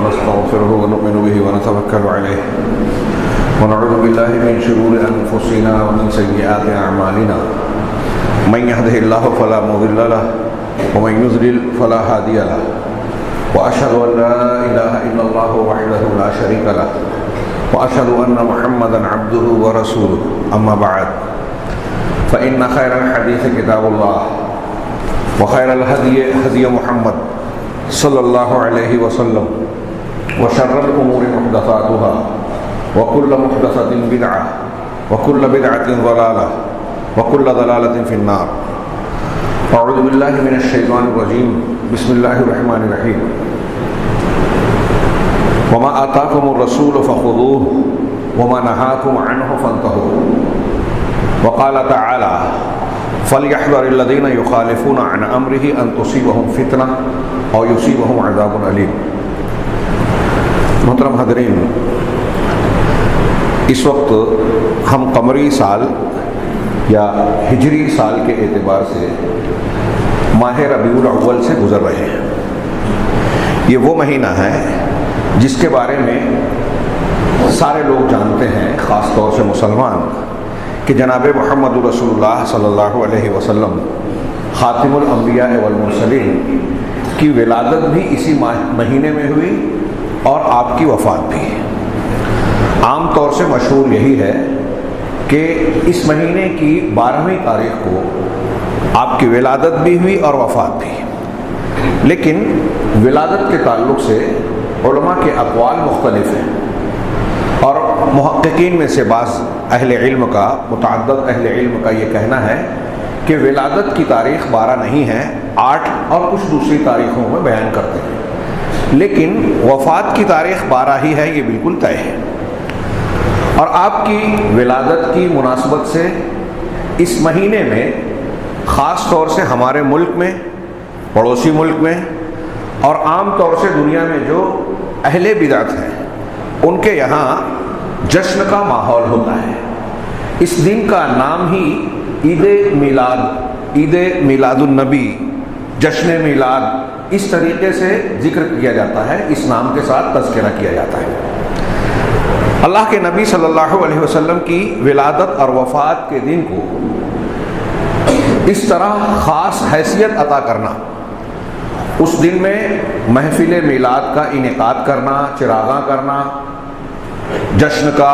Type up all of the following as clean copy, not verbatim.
ونستغفره ونؤمن به ونتوكل عليه ونعوذ بالله من شرور أنفسنا ومن سيئات أعمالنا من يهده الله فلا مضل له ومن يضلل فلا هادي له وأشهد أن لا إله إلا الله وحده لا شريك له وأشهد أن محمدا عبده ورسوله أما بعد فإن خير الحديث كتاب الله وخير الهدي هدي محمد صلى الله عليه وسلم وشر الأمور محدثاتها وكل محدثة بدعة وكل بدعة ضلالة وكل ضلالة في النار. أعوذ بالله من الشيطان الرجيم. بسم الله الرحمن الرحيم. وما آتاكم الرسول فخذوه وما نهاكم عنه فانتهوا. وقال تعالى فليحذر الذين يخالفون عن أمره أن تصيبهم فتنة أو يصيبهم عذاب أليم. محترم حاضرین، اس وقت ہم قمری سال یا ہجری سال کے اعتبار سے ماہ ربیع الاول سے گزر رہے ہیں. یہ وہ مہینہ ہے جس کے بارے میں سارے لوگ جانتے ہیں، خاص طور سے مسلمان، کہ جناب محمد رسول اللہ صلی اللہ علیہ وسلم خاتم الانبیاء والمرسلین کی ولادت بھی اسی مہینے میں ہوئی اور آپ کی وفات بھی. عام طور سے مشہور یہی ہے کہ اس مہینے کی 12ویں تاریخ کو آپ کی ولادت بھی ہوئی اور وفات بھی. لیکن ولادت کے تعلق سے علماء کے اقوال مختلف ہیں، اور محققین میں سے بعض متعدد اہل علم کا یہ کہنا ہے کہ ولادت کی تاریخ 12 نہیں ہے، 8 اور کچھ دوسری تاریخوں میں بیان کرتے ہیں، لیکن وفات کی تاریخ 12 ہی ہے، یہ بالکل طے ہے. اور آپ کی ولادت کی مناسبت سے اس مہینے میں خاص طور سے ہمارے ملک میں، پڑوسی ملک میں اور عام طور سے دنیا میں جو اہل بدعت ہیں ان کے یہاں جشن کا ماحول ہوتا ہے. اس دن کا نام ہی عید میلاد النبی، جشن میلاد، اس طریقے سے ذکر کیا جاتا ہے، اس نام کے ساتھ تذکرہ کیا جاتا ہے. اللہ کے نبی صلی اللہ علیہ وسلم کی ولادت اور وفات کے دن کو اس طرح خاص حیثیت عطا کرنا، اس دن میں محفل میلاد کا انعقاد کرنا، چراغاں کرنا، جشن کا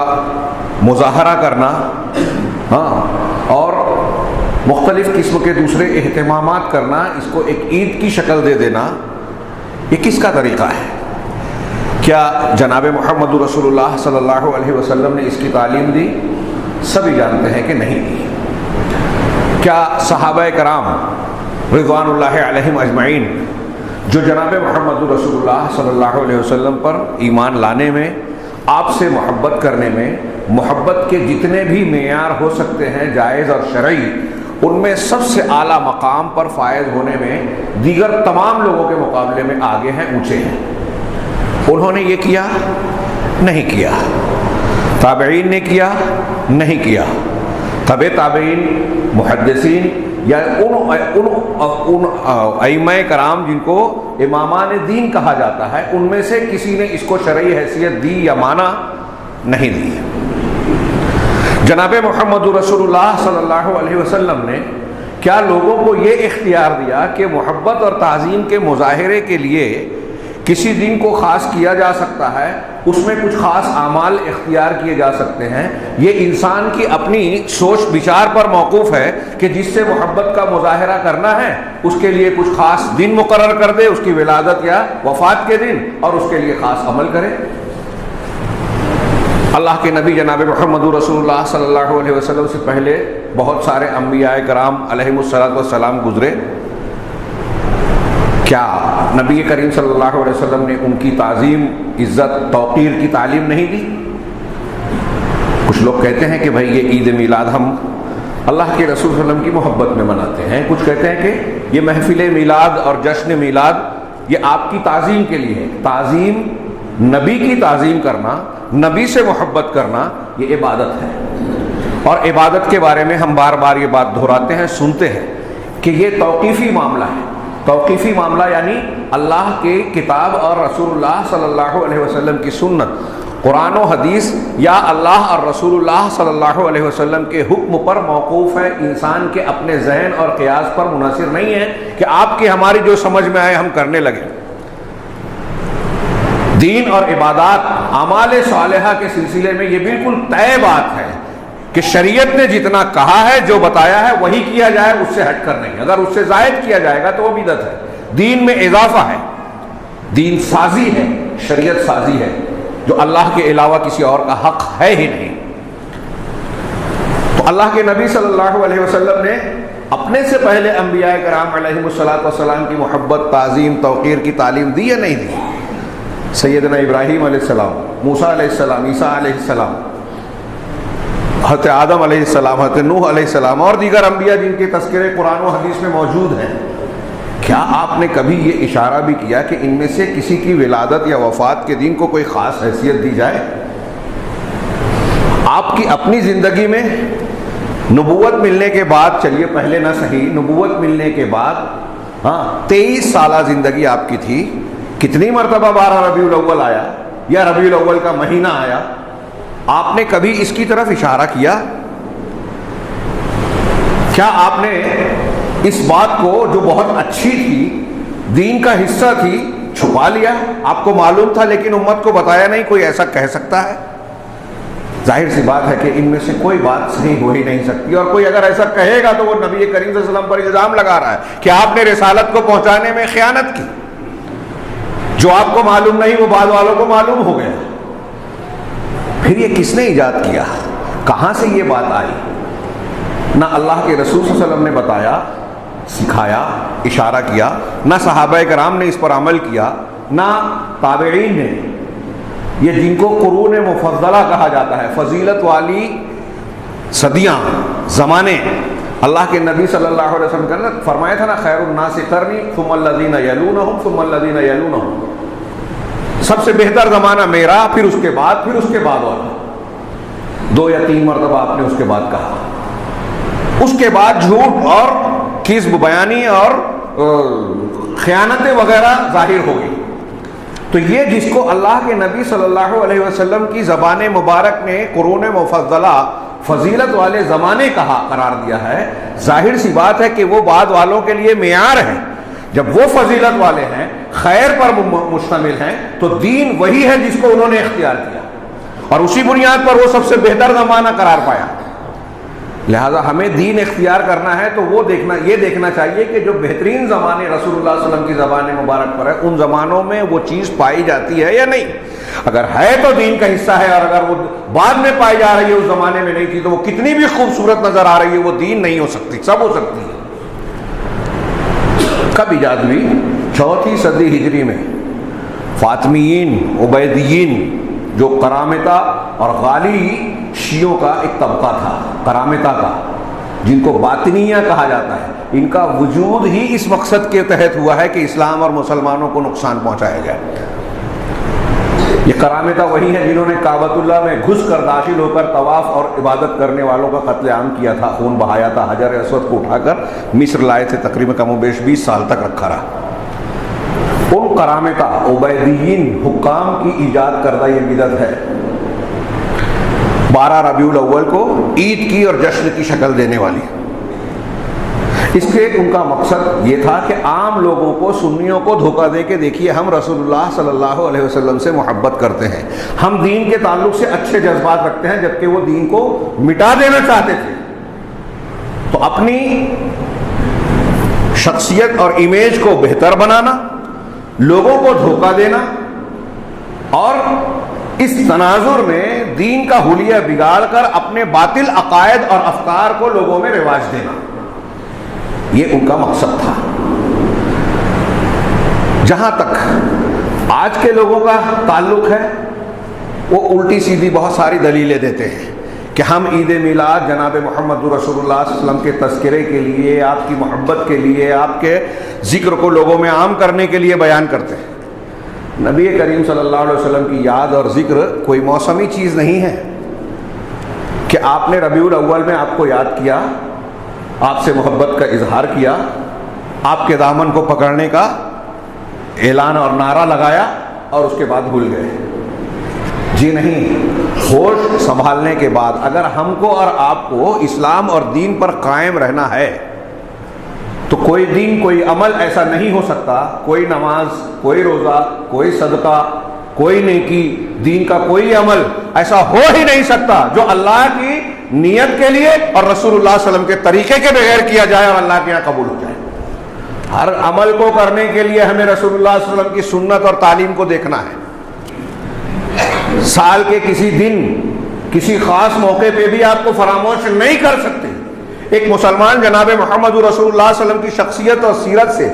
مظاہرہ کرنا، اور مختلف قسم کے دوسرے اہتمامات کرنا، اس کو ایک عید کی شکل دے دینا، یہ کس کا طریقہ ہے؟ کیا جناب محمد رسول اللہ صلی اللہ علیہ وسلم نے اس کی تعلیم دی؟ سبھی جانتے ہیں کہ نہیں دی. کیا صحابہ کرام رضوان اللہ علیہم اجمعین جو جناب محمد رسول اللہ صلی اللہ علیہ وسلم پر ایمان لانے میں، آپ سے محبت کرنے میں، محبت کے جتنے بھی معیار ہو سکتے ہیں جائز اور شرعی، ان میں سب سے اعلیٰ مقام پر فائز ہونے میں دیگر تمام لوگوں کے مقابلے میں آگے ہیں، اونچے ہیں، انہوں نے یہ کیا؟ نہیں کیا. تابعین نے کیا؟ نہیں کیا. تبع تابعین، محدثین یا ان ائمہ کرام جن کو امامان دین کہا جاتا ہے، ان میں سے کسی نے اس کو شرعی حیثیت دی یا مانا؟ نہیں دی. جناب محمد رسول اللہ صلی اللہ علیہ وسلم نے کیا لوگوں کو یہ اختیار دیا کہ محبت اور تعظیم کے مظاہرے کے لیے کسی دن کو خاص کیا جا سکتا ہے، اس میں کچھ خاص اعمال اختیار کیے جا سکتے ہیں؟ یہ انسان کی اپنی سوچ بچار پر موقوف ہے کہ جس سے محبت کا مظاہرہ کرنا ہے اس کے لیے کچھ خاص دن مقرر کر دے، اس کی ولادت یا وفات کے دن، اور اس کے لیے خاص عمل کرے. اللہ کے نبی جناب محمد رسول اللہ صلی اللہ علیہ وسلم سے پہلے بہت سارے انبیاء کرام علیہم الصلاۃ گزرے. کیا نبی کریم صلی اللہ علیہ وسلم نے ان کی تعظیم، عزت، توقیر کی تعلیم نہیں دی؟ کچھ لوگ کہتے ہیں کہ بھائی یہ عید میلاد ہم اللہ کے رسول صلی اللہ علیہ وسلم کی محبت میں مناتے ہیں. کچھ کہتے ہیں کہ یہ محفل میلاد اور جشن میلاد یہ آپ کی تعظیم کے لیے ہے. تعظیم، نبی کی تعظیم کرنا، نبی سے محبت کرنا، یہ عبادت ہے. اور عبادت کے بارے میں ہم بار بار یہ بات دہراتے ہیں، سنتے ہیں کہ یہ توقیفی معاملہ ہے. توقیفی معاملہ یعنی اللہ کے کتاب اور رسول اللہ صلی اللہ علیہ وسلم کی سنت، قرآن و حدیث یا اللہ اور رسول اللہ صلی اللہ علیہ وسلم کے حکم پر موقوف ہے، انسان کے اپنے ذہن اور قیاس پر منحصر نہیں ہے کہ آپ کی ہماری جو سمجھ میں آئے ہم کرنے لگے۔ دین اور عبادات، اعمال صالحہ کے سلسلے میں یہ بالکل طے بات ہے کہ شریعت نے جتنا کہا ہے، جو بتایا ہے وہی کیا جائے، اس سے ہٹ کر نہیں۔ اگر اس سے زائد کیا جائے گا تو وہ بدعت ہے، دین میں اضافہ ہے، دین سازی ہے، شریعت سازی ہے جو اللہ کے علاوہ کسی اور کا حق ہے ہی نہیں۔ تو اللہ کے نبی صلی اللہ علیہ وسلم نے اپنے سے پہلے انبیاء کرام علیہم الصلاۃ کی محبت، تعظیم، توقیر کی تعلیم دی یا نہیں دی؟ سیدنا ابراہیم علیہ السلام، موسیٰ علیہ السلام، عیسیٰ علیہ السلام، حضرت آدم علیہ السلام، حضرت نوح علیہ السلام اور دیگر انبیاء جن کے تذکرے قرآن و حدیث میں موجود ہیں، کیا آپ نے کبھی یہ اشارہ بھی کیا کہ ان میں سے کسی کی ولادت یا وفات کے دن کو کوئی خاص حیثیت دی جائے؟ آپ کی اپنی زندگی میں نبوت ملنے کے بعد، چلیے پہلے نہ صحیح، نبوت ملنے کے بعد 23 سالہ زندگی آپ کی تھی، کتنی مرتبہ 12 ربیع الاول آیا یا ربیع الاول کا مہینہ آیا؟ آپ نے کبھی اس کی طرف اشارہ کیا؟ کیا آپ نے اس بات کو جو بہت اچھی تھی، دین کا حصہ تھی، چھپا لیا؟ آپ کو معلوم تھا لیکن امت کو بتایا نہیں؟ کوئی ایسا کہہ سکتا ہے؟ ظاہر سی بات ہے کہ ان میں سے کوئی بات صحیح ہو ہی نہیں سکتی، اور کوئی اگر ایسا کہے گا تو وہ نبی کریم صلی اللہ علیہ وسلم پر الزام لگا رہا ہے کہ آپ نے رسالت کو پہنچانے میں خیانت کی، جو آپ کو معلوم نہیں وہ بعد والوں کو معلوم ہو گیا۔ پھر یہ کس نے ایجاد کیا؟ کہاں سے یہ بات آئی؟ نہ اللہ کے رسول صلی اللہ علیہ وسلم نے بتایا، سکھایا، اشارہ کیا، نہ صحابہ کرام نے اس پر عمل کیا، نہ تابعین نے، یہ جن کو قرون مفضلہ کہا جاتا ہے، فضیلت والی صدیاں، زمانے، اللہ کے نبی صلی اللہ علیہ وسلم نے فرمایا تھا نا، خیر الناس قرنی ثم الذین یلونہم ثم الذین یلونہم، سب سے بہتر زمانہ میرا، پھر اس کے بعد والا۔ 2 یا 3 مرتبہ آپ نے اس کے بعد کہا۔ اس کے بعد جھوٹ اور کذب بیانی اور خیانتیں وغیرہ ظاہر ہو گئی۔ تو یہ جس کو اللہ کے نبی صلی اللہ علیہ وسلم کی زبان مبارک نے قرون مفضلہ، فضیلت والے زمانے کہا قرار دیا ہے، ظاہر سی بات ہے کہ وہ بعد والوں کے لیے معیار ہے۔ جب وہ فضیلت والے ہیں، خیر پر مشتمل ہیں، تو دین وہی ہے جس کو انہوں نے اختیار کیا، اور اسی بنیاد پر وہ سب سے بہتر زمانہ قرار پایا۔ لہذا ہمیں دین اختیار کرنا ہے تو یہ دیکھنا چاہیے کہ جو بہترین زمانے رسول اللہ صلی اللہ علیہ وسلم کی زبان مبارک پر ہے، ان زمانوں میں وہ چیز پائی جاتی ہے یا نہیں۔ اگر ہے تو دین کا حصہ ہے، اور اگر وہ بعد میں پائی جا رہی ہے، اس زمانے میں نہیں تھی، تو وہ کتنی بھی خوبصورت نظر آ رہی ہے، وہ دین نہیں ہو سکتی، سب ہو سکتی ہے۔ کب ایجاد ہوئی؟ 4 صدی ہجری میں فاطمیین، عبیدیین، جو کرامتہ اور غالی شیعوں کا ایک طبقہ تھا، کرامتہ کا، جن کو باطنیہ کہا جاتا ہے، ان کا وجود ہی اس مقصد کے تحت ہوا ہے کہ اسلام اور مسلمانوں کو نقصان پہنچایا جائے۔ یہ کرامتہ وہی ہیں جنہوں نے کعبۃ اللہ میں گھس کر، داخل ہو کر طواف اور عبادت کرنے والوں کا قتل عام کیا تھا، خون بہایا تھا، حجر اسود کو اٹھا کر مصر لائے تھے، تقریباً کم و بیش 20 سال تک رکھا رہا۔ ان کرامتہ عبیدیین حکام کی ایجاد کردہ یہ بدعت ہے، 12 ربیع الاول کو عید کی اور جشن کی شکل دینے والی۔ اس کے ان کا مقصد یہ تھا کہ عام لوگوں کو، سنیوں کو دھوکہ دے کے دیکھیے ہم رسول اللہ صلی اللہ علیہ وسلم سے محبت کرتے ہیں، ہم دین کے تعلق سے اچھے جذبات رکھتے ہیں، جبکہ وہ دین کو مٹا دینا چاہتے تھے۔ تو اپنی شخصیت اور امیج کو بہتر بنانا، لوگوں کو دھوکہ دینا، اور اس تناظر میں دین کا حلیہ بگاڑ کر اپنے باطل عقائد اور افکار کو لوگوں میں رواج دینا، یہ ان کا مقصد تھا۔ جہاں تک آج کے لوگوں کا تعلق ہے، وہ الٹی سیدھی بہت ساری دلیلیں دیتے ہیں کہ ہم عید میلاد جناب محمد رسول اللہ صلی اللہ علیہ وسلم کے تذکرے کے لیے، آپ کی محبت کے لیے، آپ کے ذکر کو لوگوں میں عام کرنے کے لیے بیان کرتے ہیں۔ نبی کریم صلی اللہ علیہ وسلم کی یاد اور ذکر کوئی موسمی چیز نہیں ہے کہ آپ نے ربیع الاول میں آپ کو یاد کیا، آپ سے محبت کا اظہار کیا، آپ کے دامن کو پکڑنے کا اعلان اور نعرہ لگایا اور اس کے بعد بھول گئے. جی نہیں، ہوش سنبھالنے کے بعد اگر ہم کو اور آپ کو اسلام اور دین پر قائم رہنا ہے تو کوئی دین، کوئی عمل ایسا نہیں ہو سکتا، کوئی نماز، کوئی روزہ، کوئی صدقہ، کوئی نیکی، دین کا کوئی عمل ایسا ہو ہی نہیں سکتا جو اللہ کی نیت کے لیے اور رسول اللہ صلی اللہ علیہ وسلم کے طریقے کے بغیر کیا جائے اور اللہ کے یہاں قبول ہو جائے. ہر عمل کو کرنے کے لیے ہمیں رسول اللہ صلی اللہ علیہ وسلم کی سنت اور تعلیم کو دیکھنا ہے. سال کے کسی دن، کسی خاص موقع پہ بھی آپ کو فراموش نہیں کر سکتے. ایک مسلمان جناب محمد رسول اللہ صلی اللہ علیہ وسلم کی شخصیت اور سیرت سے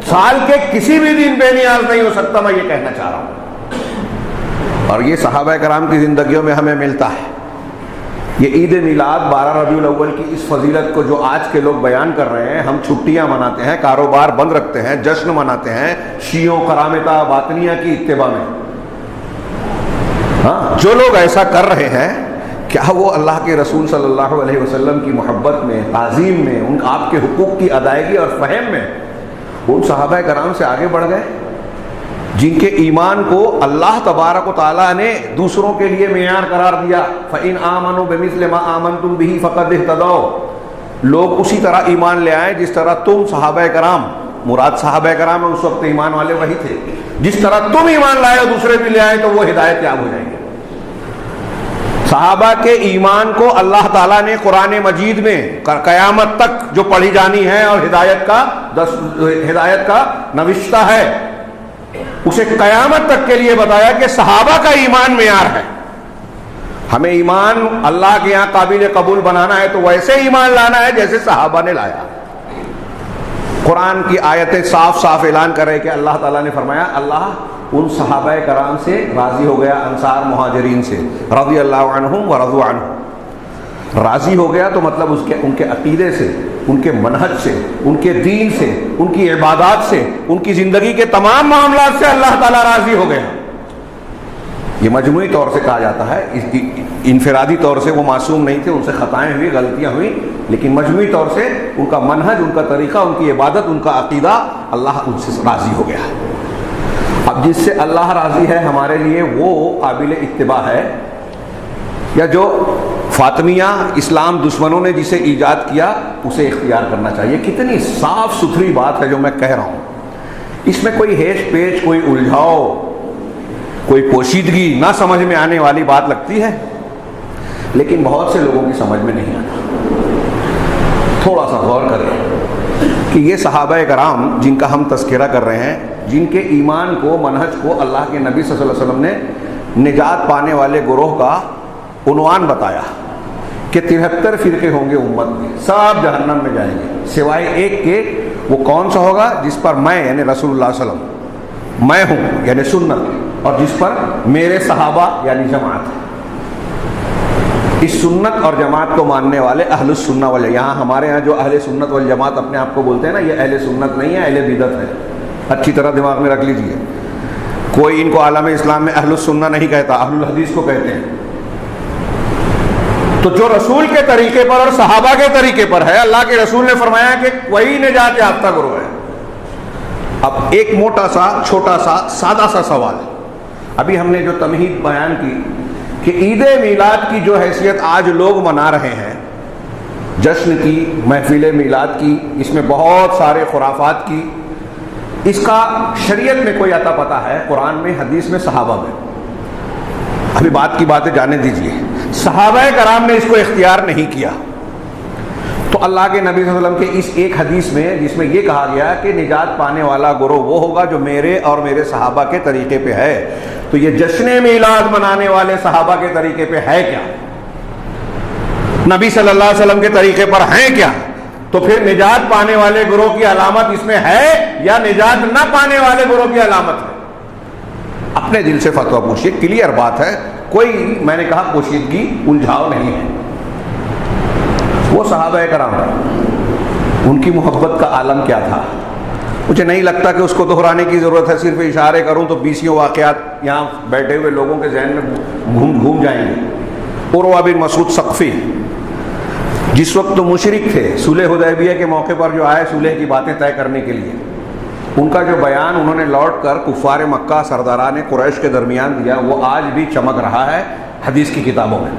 سال کے کسی بھی دن بے نیاز نہیں ہو سکتا، میں یہ کہنا چاہ رہا ہوں. اور یہ صحابہ کرام کی زندگیوں میں ہمیں ملتا ہے. یہ عید میلاد 12 ربیع الاول کی اس فضیلت کو جو آج کے لوگ بیان کر رہے ہیں، ہم چھٹیاں مناتے ہیں، کاروبار بند رکھتے ہیں، جشن مناتے ہیں شیعوں، کرامتہ، باطنیہ کی اتباع میں. ہاں، جو لوگ ایسا کر رہے ہیں، کیا وہ اللہ کے رسول صلی اللہ علیہ وسلم کی محبت میں، تعظیم میں، ان آپ کے حقوق کی ادائیگی اور فہم میں ان صحابہ کرام سے آگے بڑھ گئے جن کے ایمان کو اللہ تبارک و تعالیٰ نے دوسروں کے لیے معیار قرار دیا؟ فَإِنْ آمَنُوا بِمِثْلِ مَا آمَنْتُمْ بِهِ فَقَدْ اهْتَدَوْا. لوگ اسی طرح ایمان لے آئیں جس طرح تم صحابہ کرام، مراد صحابہ کرام اس وقت ایمان والے وہی تھے، جس طرح تم ایمان لائے اور دوسرے بھی لے آئے تو وہ ہدایت یاب ہو جائیں گے. صحابہ کے ایمان کو اللہ تعالیٰ نے قرآن مجید میں قیامت تک جو پڑھی جانی ہے اور ہدایت کا نوشتہ ہے، اسے قیامت تک کے لیے بتایا کہ صحابہ کا ایمان معیار ہے. ہمیں ایمان اللہ کے یہاں قابل قبول بنانا ہے تو ویسے ایمان لانا ہے جیسے صحابہ نے لایا. قرآن کی آیتیں صاف صاف اعلان کر رہے کہ اللہ تعالیٰ نے فرمایا اللہ ان صحابہ کرام سے راضی ہو گیا، انصار مہاجرین سے، رضی اللہ عنہم ورضوا عنہ. راضی ہو گیا تو مطلب ان کے عقیدے سے، ان کے منہج سے، ان کے دین سے، ان کی عبادات سے، ان کی زندگی کے تمام معاملات سے اللہ تعالیٰ راضی ہو گیا. یہ مجموعی طور سے کہا جاتا ہے، انفرادی طور سے وہ معصوم نہیں تھے، ان سے خطائیں ہوئی، غلطیاں ہوئیں، لیکن مجموعی طور سے ان کا منہج، ان کا طریقہ، ان کی عبادت، ان کا عقیدہ، اللہ ان سے راضی ہو گیا. اب جس سے اللہ راضی ہے ہمارے لیے وہ قابل اتباع ہے، یا جو فاطمیہ اسلام دشمنوں نے جسے ایجاد کیا اسے اختیار کرنا چاہیے. کتنی صاف ستھری بات ہے جو میں کہہ رہا ہوں. اس میں کوئی ہیش پیچ، کوئی الجھاؤ، کوئی پوشیدگی نہ سمجھ میں آنے والی بات لگتی ہے، لیکن بہت سے لوگوں کی سمجھ میں نہیں آتا. تھوڑا سا غور کریں کہ یہ صحابہ کرام جن کا ہم تذکرہ کر رہے ہیں، جن کے ایمان کو، منہج کو اللہ کے نبی صلی اللہ علیہ وسلم نے نجات پانے والے گروہ کا عنوان بتایا کہ 73 فرقے ہوں گے امت میں، سب جہنم میں جائیں گے سوائے ایک کے. وہ کون سا ہوگا؟ جس پر میں یعنی رسول اللہ صلی اللہ علیہ وسلم، میں ہوں یعنی سنت، اور جس پر میرے صحابہ یعنی جماعت ہے. اس سنت اور جماعت کو ماننے والے اہل السنہ والے، یہاں ہمارے یہاں جو اہل سنت والجماعت اپنے آپ کو بولتے ہیں نا، یہ اہل سنت نہیں ہے، اہل بدعت ہے. اچھی طرح دماغ میں رکھ لیجئے. کوئی ان کو عالم اسلام میں اہل السنہ نہیں کہتا، اہل الحدیث کو کہتے ہیں. تو جو رسول کے طریقے پر اور صحابہ کے طریقے پر ہے، اللہ کے رسول نے فرمایا کہ وہی نجات یافتہ گروہ ہے. اب ایک موٹا سا، چھوٹا سا، سادہ سا سوال. ابھی ہم نے جو تمہید بیان کی کہ عید میلاد کی جو حیثیت آج لوگ منا رہے ہیں، جشن کی، محفل میلاد کی، اس میں بہت سارے خرافات کی، اس کا شریعت میں کوئی عطا پتہ ہے؟ قرآن میں، حدیث میں، صحابہ میں؟ ابھی بات کی باتیں جانے دیجئے. صحابہ کرام نے اس کو اختیار نہیں کیا تو اللہ کے نبی صلی اللہ علیہ وسلم کے اس ایک حدیث میں، جس میں یہ کہا گیا کہ نجات پانے والا گروہ وہ ہوگا جو میرے اور میرے صحابہ کے طریقے پہ ہے، تو یہ جشن میلاد منانے والے صحابہ کے طریقے پہ ہے کیا؟ نبی صلی اللہ علیہ وسلم کے طریقے پر ہیں کیا؟ تو پھر نجات پانے والے گروہ کی علامت اس میں ہے یا نجات نہ پانے والے گروہ کی علامت ہے؟ اپنے دل سے فتویٰ پوچھیے. کلیئر بات ہے، کوئی میں نے کہا پوشیدگی، الجھاؤ نہیں ہے. وہ صحابہ کرام، ان کی محبت کا عالم کیا تھا؟ مجھے نہیں لگتا کہ اس کو دہرانے کی ضرورت ہے. صرف اشارے کروں تو 20 واقعات یہاں بیٹھے ہوئے لوگوں کے ذہن میں گھوم جائیں گے. عروہ بن مسعود ثقفی جس وقت تو مشرک تھے، صلح حدیبیہ کے موقع پر جو آئے صلح کی باتیں طے کرنے کے لیے، ان کا جو بیان انہوں نے لوٹ کر کفار مکہ سرداران قریش کے درمیان دیا، وہ آج بھی چمک رہا ہے حدیث کی کتابوں میں۔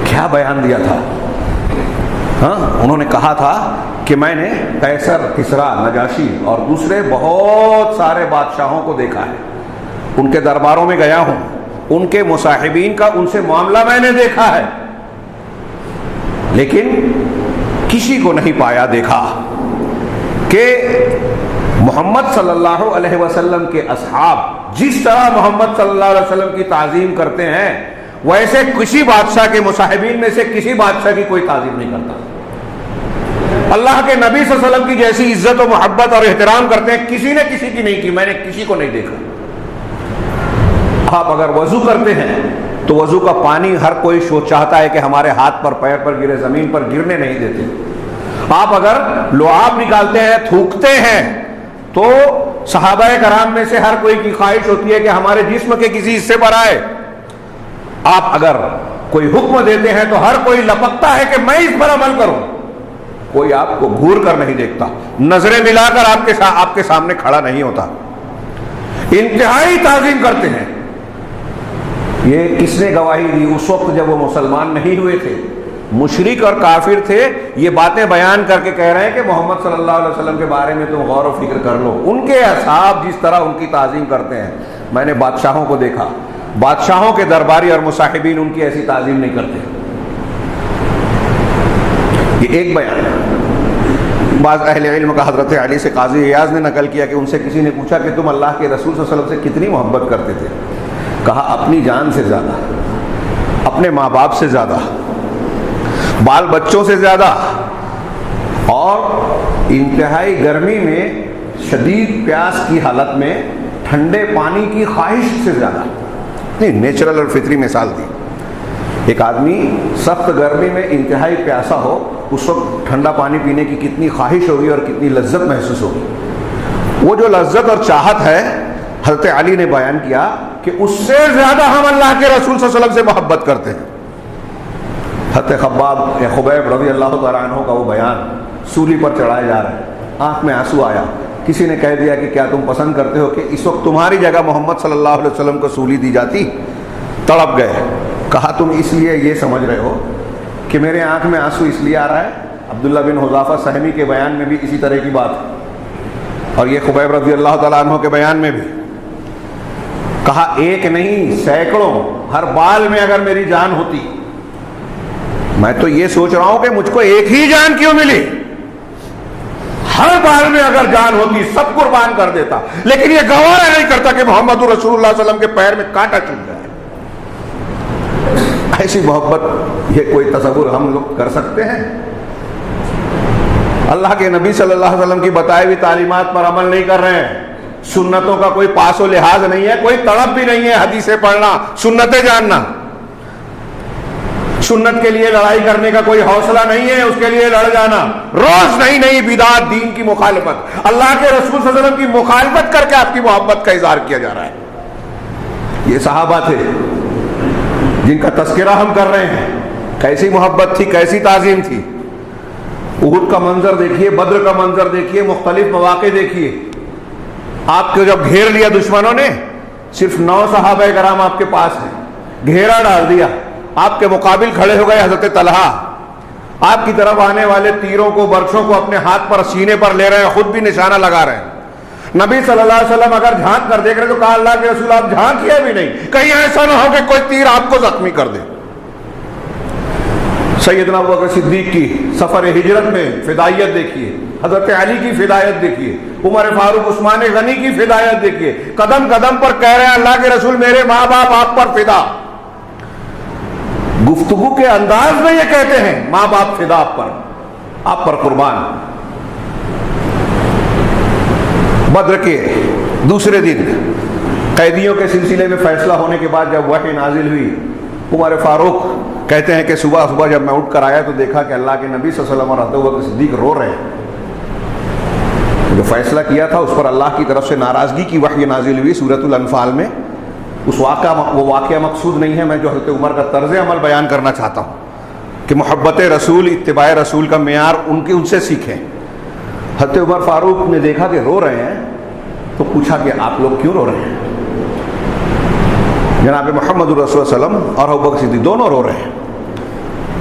کیا بیان دیا تھا؟ انہوں نے کہا تھا کہ میں نے قیصر، کسریٰ، نجاشی اور دوسرے بہت سارے بادشاہوں کو دیکھا ہے، ان کے درباروں میں گیا ہوں، ان کے مصاحبین کا ان سے معاملہ میں نے دیکھا ہے، لیکن کسی کو نہیں پایا دیکھا کہ محمد صلی اللہ علیہ وسلم کے اصحاب جس طرح محمد صلی اللہ علیہ وسلم کی تعظیم کرتے ہیں، ویسے کسی بادشاہ کے مصاحبین میں سے کسی بادشاہ کی کوئی تعظیم نہیں کرتا۔ اللہ کے نبی صلی اللہ علیہ وسلم کی جیسی عزت و محبت اور احترام کرتے ہیں، کسی نے کسی کی نہیں کی، میں نے کسی کو نہیں دیکھا۔ آپ اگر وضو کرتے ہیں تو وضو کا پانی ہر کوئی چاہتا ہے کہ ہمارے ہاتھ پر، پیر پر گرے، زمین پر گرنے نہیں دیتے۔ آپ اگر لعاب نکالتے ہیں، تھوکتے ہیں، تو صحابہ کرام میں سے ہر کوئی کی خواہش ہوتی ہے کہ ہمارے جسم کے کسی حصے پر آئے۔ آپ اگر کوئی حکم دیتے ہیں تو ہر کوئی لپکتا ہے کہ میں اس پر عمل کروں، کوئی آپ کو گھور کر نہیں دیکھتا، نظریں ملا کر آپ کے سامنے کھڑا نہیں ہوتا، انتہائی تعظیم کرتے ہیں۔ یہ کس نے گواہی دی؟ اس وقت جب وہ مسلمان نہیں ہوئے تھے، مشرک اور کافر تھے، یہ باتیں بیان کر کے کہہ رہے ہیں کہ محمد صلی اللہ علیہ وسلم کے بارے میں تم غور و فکر کر لو، ان کے اصحاب جس طرح ان کی تعظیم کرتے ہیں۔ میں نے بادشاہوں کو دیکھا، بادشاہوں کے درباری اور مصاحبین ان کی ایسی تعظیم نہیں کرتے۔ یہ ایک بیان ہے۔ بعض اہل علم کا حضرت علی سے قاضی ایاز نے نقل کیا کہ ان سے کسی نے پوچھا کہ تم اللہ کے رسول صلی اللہ علیہ وسلم سے کتنی محبت کرتے تھے؟ کہا اپنی جان سے زیادہ، اپنے ماں باپ سے زیادہ، بال بچوں سے زیادہ، اور انتہائی گرمی میں شدید پیاس کی حالت میں ٹھنڈے پانی کی خواہش سے زیادہ۔ نہیں، نیچرل اور فطری مثال دی۔ ایک آدمی سخت گرمی میں انتہائی پیاسا ہو، اس وقت ٹھنڈا پانی پینے کی کتنی خواہش ہوگی اور کتنی لذت محسوس ہوگی۔ وہ جو لذت اور چاہت ہے، حضرت علی نے بیان کیا کہ اس سے زیادہ ہم اللہ کے رسول صلی اللہ علیہ وسلم سے محبت کرتے ہیں۔ حضرت خبیب رضی اللہ تعالیٰ عنہ کا وہ بیان، سولی پر چڑھائے جا رہے ہیں، آنکھ میں آنسو آیا، کسی نے کہہ دیا کہ کیا تم پسند کرتے ہو کہ اس وقت تمہاری جگہ محمد صلی اللہ علیہ وسلم کو سولی دی جاتی؟ تڑپ گئے۔ کہا تم اس لیے یہ سمجھ رہے ہو کہ میرے آنکھ میں آنسو اس لیے آ رہا ہے؟ عبداللہ بن حذافہ سہمی کے بیان میں بھی اسی طرح کی بات ہے، اور یہ خبیب رضی اللہ تعالیٰ عنہ کے بیان میں بھی کہا ایک نہیں سینکڑوں، ہر بال میں اگر میری جان ہوتی، میں تو یہ سوچ رہا ہوں کہ مجھ کو ایک ہی جان کیوں ملی، ہر بال میں اگر جان ہوتی سب قربان کر دیتا، لیکن یہ گوارا نہیں کرتا کہ محمد رسول اللہ صلی اللہ علیہ وسلم کے پیر میں کانٹا چبھ جائے۔ ایسی محبت، یہ کوئی تصور ہم لوگ کر سکتے ہیں؟ اللہ کے نبی صلی اللہ علیہ وسلم کی بتائی ہوئی تعلیمات پر عمل نہیں کر رہے ہیں، سنتوں کا کوئی پاس و لحاظ نہیں ہے، کوئی تڑپ بھی نہیں ہے حدیثیں پڑھنا، سنتیں جاننا، سنت کے لیے لڑائی کرنے کا کوئی حوصلہ نہیں ہے، اس کے لیے لڑ جانا، روز نئی نئی بدعات، دین کی مخالفت، اللہ کے رسول صلی اللہ علیہ وسلم کی مخالفت کر کے آپ کی محبت کا اظہار کیا جا رہا ہے۔ یہ صحابہ تھے جن کا تذکرہ ہم کر رہے ہیں، کیسی محبت تھی، کیسی تعظیم تھی۔ احد کا منظر دیکھیے، بدر کا منظر دیکھیے، مختلف مواقع دیکھیے۔ آپ کو جب گھیر لیا دشمنوں نے، صرف 9 صحابہ کرام آپ کے پاس ہیں، گھیرا ڈال دیا، آپ کے مقابل کھڑے ہو گئے حضرت طلحہ، آپ کی طرف آنے والے تیروں کو، برچھوں کو اپنے ہاتھ پر سینے پر لے رہے ہیں، خود بھی نشانہ لگا رہے ہیں۔ نبی صلی اللہ علیہ وسلم اگر جھانک کر دیکھ رہے تو کہا اللہ کے رسول آپ جھانکیے بھی نہیں، کہیں ایسا نہ ہو کہ کوئی تیر آپ کو زخمی کر دے۔ سیدنا ابوبکر صدیق کی سفر ہجرت میں فدائیت دیکھیے، حضرت علی کی فدائیت دیکھیے، عمر فاروق، عثمان غنی کی فدائیت دیکھیے، قدم قدم پر کہہ رہے ہیں اللہ کے رسول میرے ماں باپ آپ پر فدا۔ گفتگو کے انداز میں یہ کہتے ہیں ماں باپ فدا آپ پر قربان۔ بدر کے دوسرے دن قیدیوں کے سلسلے میں فیصلہ ہونے کے بعد جب وحی نازل ہوئی، عمر فاروق کہتے ہیں کہ صبح صبح جب میں اٹھ کر آیا تو دیکھا کہ اللہ کے نبی صلی اللہ علیہ وسلم اور حضرت ابوبکر صدیق رو رہے ہیں۔ جو فیصلہ کیا تھا اس پر اللہ کی طرف سے ناراضگی کی وحی نازل ہوئی سورۃ الانفال میں۔ وہ واقعہ مقصود نہیں ہے، میں جو حضرت عمر کا طرز عمل بیان کرنا چاہتا ہوں۔ کہ محبت رسول، اتباع رسول کا معیار ان سے سیکھیں۔ حضرت عمر فاروق نے دیکھا کہ رو رہے ہیں تو پوچھا کہ آپ لوگ کیوں رو رہے ہیں؟ جناب محمد رسول صلی اللہ علیہ وسلم اور ابوبکر صدیق دونوں رو رہے ہیں۔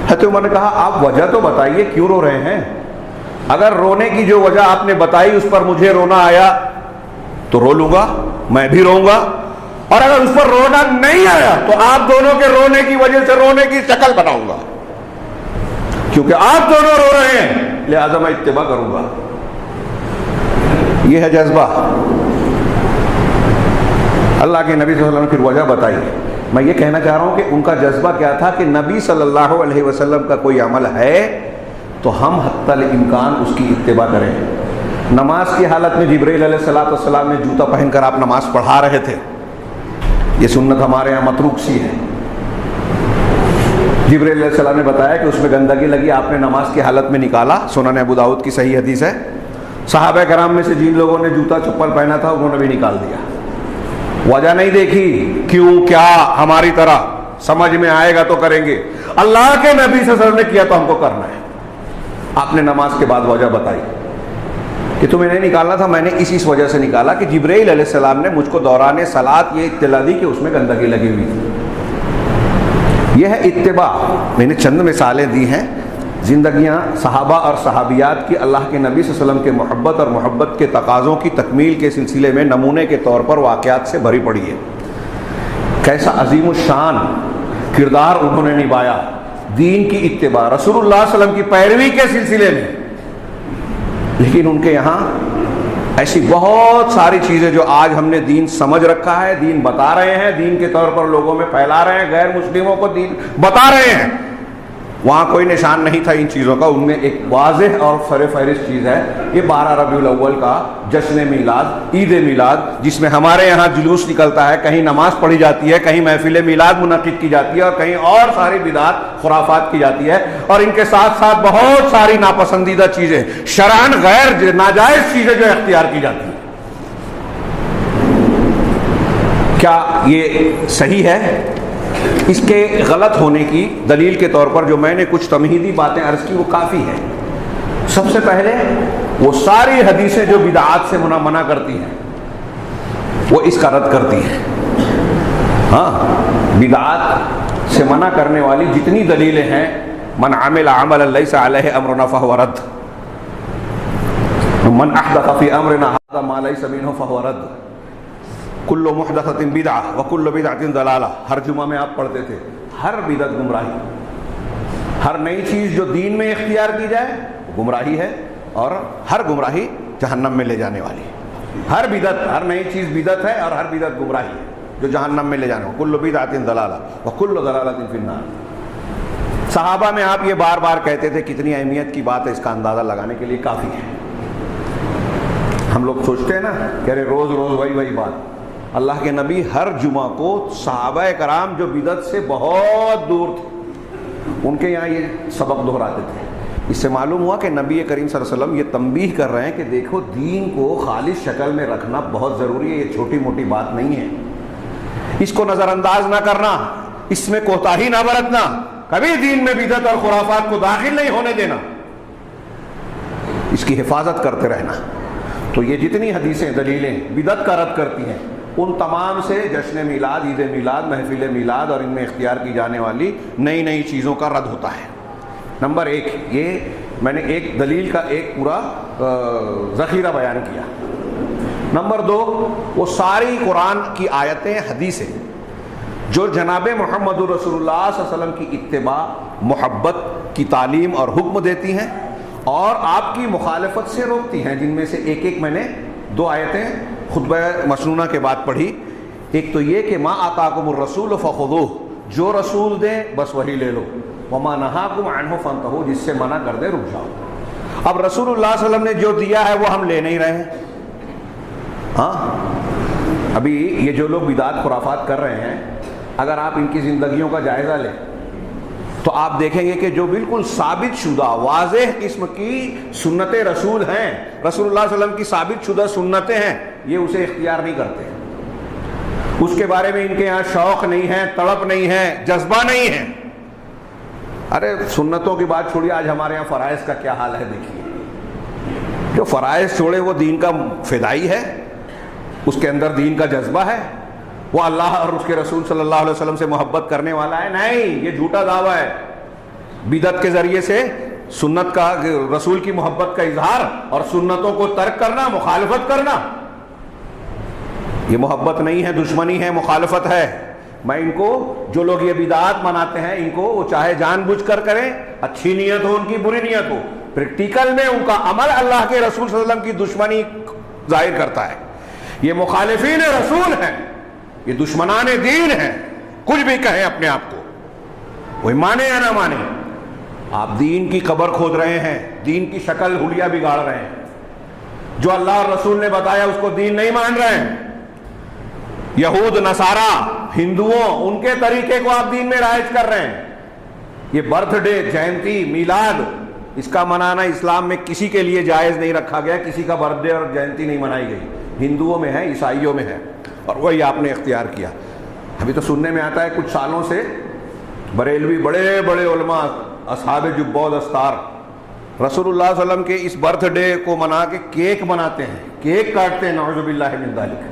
حضرت عمر نے کہا آپ وجہ تو بتائیے کیوں رو رہے ہیں؟ اگر رونے کی جو وجہ آپ نے بتائی اس پر مجھے رونا آیا تو رو لوں گا، میں بھی روؤں گا، اور اگر اس پر رونا نہیں آیا تو آپ دونوں کے رونے کی وجہ سے رونے کی شکل بناؤں گا، کیونکہ آپ دونوں رو رہے ہیں لہذا میں اتباع کروں گا۔ یہ ہے جذبہ۔ اللہ کے نبی صلی اللہ علیہ وسلم نے پھر وجہ بتائی۔ میں یہ کہنا چاہ رہا ہوں کہ ان کا جذبہ کیا تھا کہ نبی صلی اللہ علیہ وسلم کا کوئی عمل ہے تو ہم حتی الامکان اس کی اتباع کریں۔ نماز کی حالت میں جبرائیل علیہ السلام نے جوتا پہن کر آپ نماز پڑھا رہے تھے، یہ سنت ہمارے یہاں متروک سی ہے۔ جبرائیل علیہ السلام نے بتایا کہ اس میں گندگی لگی، آپ نے نماز کی حالت میں نکالا، سنن ابو داؤد کی صحیح حدیث ہے۔ صحابہ کرام میں سے جن لوگوں نے جوتا چپل پہنا تھا انہوں نے بھی نکال دیا، وجہ نہیں دیکھی کیوں کیا، ہماری طرح سمجھ میں آئے گا تو کریں گے۔ اللہ کے نبی صلی اللہ علیہ وسلم نے کیا تو ہم کو کرنا ہے۔ آپ نے نماز کے بعد وجہ بتائی کہ تمہیں نہیں نکالنا تھا، میں نے اس وجہ سے نکالا کہ جبرائیل علیہ السلام نے مجھ کو دوران صلاۃ یہ اطلاع دی کہ اس میں گندگی لگی ہوئی تھی۔ یہ ہے اتباع۔ میں نے چند مثالیں دی ہیں، زندگیاں صحابہ اور صحابیات کی اللہ کے نبی صلی اللہ علیہ وسلم کے محبت اور محبت کے تقاضوں کی تکمیل کے سلسلے میں نمونے کے طور پر واقعات سے بھری پڑی ہے۔ کیسا عظیم الشان کردار انہوں نے نبھایا دین کی اتباع، رسول اللہ صلی اللہ علیہ وسلم کی پیروی کے سلسلے میں۔ لیکن ان کے یہاں ایسی بہت ساری چیزیں جو آج ہم نے دین سمجھ رکھا ہے، دین بتا رہے ہیں، دین کے طور پر لوگوں میں پھیلا رہے ہیں، غیر مسلموں کو دین بتا رہے ہیں، وہاں کوئی نشان نہیں تھا ان چیزوں کا۔ ان میں ایک واضح اور سر فہرست چیز ہے یہ 12 ربیع الاول کا جشن میلاد، عید میلاد، جس میں ہمارے یہاں جلوس نکلتا ہے، کہیں نماز پڑھی جاتی ہے، کہیں محفل میلاد منعقد کی جاتی ہے، اور کہیں اور ساری بدعات خرافات کی جاتی ہے، اور ان کے ساتھ ساتھ بہت ساری ناپسندیدہ چیزیں، شرعاً غیر ناجائز چیزیں جو اختیار کی جاتی ہیں۔ کیا یہ صحیح ہے؟ اس کے غلط ہونے کی دلیل کے طور پر جو میں نے کچھ تمہیدی باتیں عرض کی وہ کافی ہے۔ سب سے پہلے وہ ساری حدیثیں جو بدعات سے منع کرتی ہیں وہ اس کا رد کرتی ہیں۔ ہاں، بدعات سے منع کرنے والی جتنی دلیلیں ہیں، من عمل عملا لیس علیہ امرنا فہو رد، من احدث فی امرنا ھذا ما لیس منہ فہو رد، کل محدثۃ بدعہ وکل بدعۃ ضلالہ۔ ہر جمعہ میں آپ پڑھتے تھے ہر بدعت گمراہی، ہر نئی چیز جو دین میں اختیار کی جائے گمراہی ہے، اور ہر گمراہی جہنم میں لے جانے والی۔ ہر بدعت، ہر نئی چیز بدعت ہے، اور ہر بدعت گمراہی ہے جو جہنم میں لے جانے والی۔ کل بدعۃ ضلالہ وکل ضلالۃ فی النار۔ صحابہ میں آپ یہ بار بار کہتے تھے، کتنی اہمیت کی بات ہے، اس کا اندازہ لگانے کے لیے کافی ہے۔ ہم لوگ سوچتے ہیں نا کہ ارے روز روز وہی بات۔ اللہ کے نبی ہر جمعہ کو صحابہ کرام جو بدعت سے بہت دور تھے ان کے یہاں یہ سبق دہراتے تھے۔ اس سے معلوم ہوا کہ نبی کریم صلی اللہ علیہ وسلم یہ تنبیہ کر رہے ہیں کہ دیکھو دین کو خالص شکل میں رکھنا بہت ضروری ہے، یہ چھوٹی موٹی بات نہیں ہے، اس کو نظر انداز نہ کرنا، اس میں کوتاہی نہ برتنا، کبھی دین میں بدعت اور خرافات کو داخل نہیں ہونے دینا، اس کی حفاظت کرتے رہنا۔ تو یہ جتنی حدیثیں دلیلیں بدعت کا رد کرتی ہیں ان تمام سے جشن میلاد، عید میلاد، محفل میلاد اور ان میں اختیار کی جانے والی نئی چیزوں کا رد ہوتا ہے۔ نمبر 1، یہ میں نے ایک دلیل کا ایک پورا ذخیرہ بیان کیا۔ نمبر 2، وہ ساری قرآن کی آیتیں، حدیثیں جو جناب محمد رسول اللہ صلی اللہ علیہ وسلم کی اتباع، محبت کی تعلیم اور حکم دیتی ہیں اور آپ کی مخالفت سے روکتی ہیں، جن میں سے ایک میں نے 2 آیتیں خطبہ مسنونہ کے بعد پڑھی۔ ایک تو یہ کہ ما آتاکم الرسول فخذوہ، جو رسول دیں بس وہی لے لو، وما نہاکم عنہ فانتہوا، جس سے منع کر دے رک جاؤ۔ اب رسول اللہ صلی اللہ علیہ وسلم نے جو دیا ہے وہ ہم لے نہیں رہے ہیں۔ ہاں، ابھی یہ جو لوگ بدعات خرافات کر رہے ہیں، اگر آپ ان کی زندگیوں کا جائزہ لیں تو آپ دیکھیں گے کہ جو بالکل ثابت شدہ واضح قسم کی سنت رسول ہیں، رسول اللہ صلی اللہ علیہ وسلم کی ثابت شدہ سنتیں ہیں، یہ اسے اختیار نہیں کرتے، اس کے بارے میں ان کے یہاں شوق نہیں ہے، تڑپ نہیں ہے، جذبہ نہیں ہے۔ ارے سنتوں کی بات چھوڑیے، آج ہمارے یہاں فرائض کا کیا حال ہے دیکھیے. جو فرائض چھوڑے وہ دین کا فدائی ہے، اس کے اندر دین کا جذبہ ہے، وہ اللہ اور اس کے رسول صلی اللہ علیہ وسلم سے محبت کرنے والا ہے. نہیں، یہ جھوٹا دعویٰ ہے. بدعت کے ذریعے سے سنت کا، رسول کی محبت کا اظہار اور سنتوں کو ترک کرنا، مخالفت کرنا، یہ محبت نہیں ہے، دشمنی ہے، مخالفت ہے. میں ان کو، جو لوگ یہ بدعات مناتے ہیں، ان کو وہ چاہے جان بوجھ کر کریں، اچھی نیت ہو ان کی، بری نیت ہو، پریکٹیکل میں ان کا عمل اللہ کے رسول صلی اللہ علیہ وسلم کی دشمنی ظاہر کرتا ہے. یہ مخالفین رسول ہیں، یہ دشمنان دین ہیں. کچھ بھی کہیں اپنے آپ کو، وہ مانے یا نہ مانے، آپ دین کی قبر کھود رہے ہیں، دین کی شکل حلیہ بگاڑ رہے ہیں. جو اللہ اور رسول نے بتایا اس کو دین نہیں مان رہے ہیں. یہود، نصارہ، ہندوؤں، ان کے طریقے کو آپ دین میں رائج کر رہے ہیں. یہ برتھ ڈے، جینتی، میلاد، اس کا منانا اسلام میں کسی کے لیے جائز نہیں رکھا گیا. کسی کا برتھ ڈے اور جینتی نہیں منائی گئی. ہندوؤں میں ہے، عیسائیوں میں ہے، اور وہی آپ نے اختیار کیا. ابھی تو سننے میں آتا ہے کچھ سالوں سے بریلوی بڑے بڑے علماء، اصحاب جبہ و دستار، رسول اللہ صلی اللہ علیہ وسلم کے اس برتھ ڈے کو منا کے کیک بناتے ہیں، کیک کاٹتے ہیں. نعوذ باللہ من ذالک.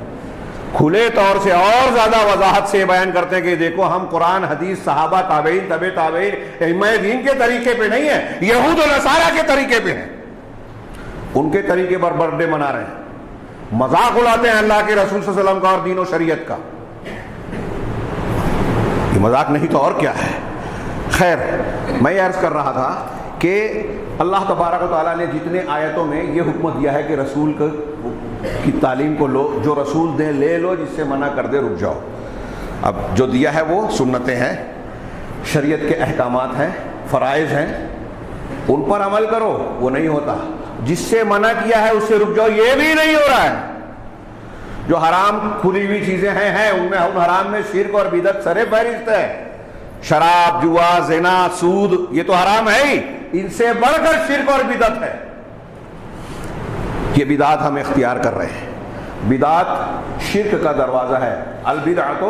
کھلے طور سے اور زیادہ وضاحت سے بیان کرتے ہیں کہ دیکھو ہم قرآن، حدیث، صحابہ، تابعین، تبع تابعین، ائمہ دین کے طریقے پہ نہیں ہیں، یہود و نصارہ کے طریقے پہ ہیں. ان کے طریقے پر برتھ ڈے منا رہے ہیں، مذاق اڑاتے ہیں اللہ کے رسول صلی اللہ علیہ وسلم کا اور دین و شریعت کا. یہ مذاق نہیں تو اور کیا ہے. خیر، میں یہ عرض کر رہا تھا کہ اللہ تبارک و تعالیٰ نے جتنے آیتوں میں یہ حکم دیا ہے کہ رسول کی تعلیم کو لو، جو رسول دے لے لو، جس سے منع کر دے رک جاؤ. اب جو دیا ہے وہ سنتیں ہیں، شریعت کے احکامات ہیں، فرائض ہیں، ان پر عمل کرو. وہ نہیں ہوتا. جس سے منع کیا ہے اس سے رک جاؤ، یہ بھی نہیں ہو رہا ہے. جو حرام کھلی ہوئی چیزیں ہیں ان میں، ان حرام میں شرک اور بدعت سرے فہرست ہے. شراب، جوا، زنا، سود، یہ تو حرام ہے ہی، ان سے بڑھ کر شرک اور بدعت ہے. یہ بدعت ہم اختیار کر رہے ہیں. بدعت شرک کا دروازہ ہے. البدعۃ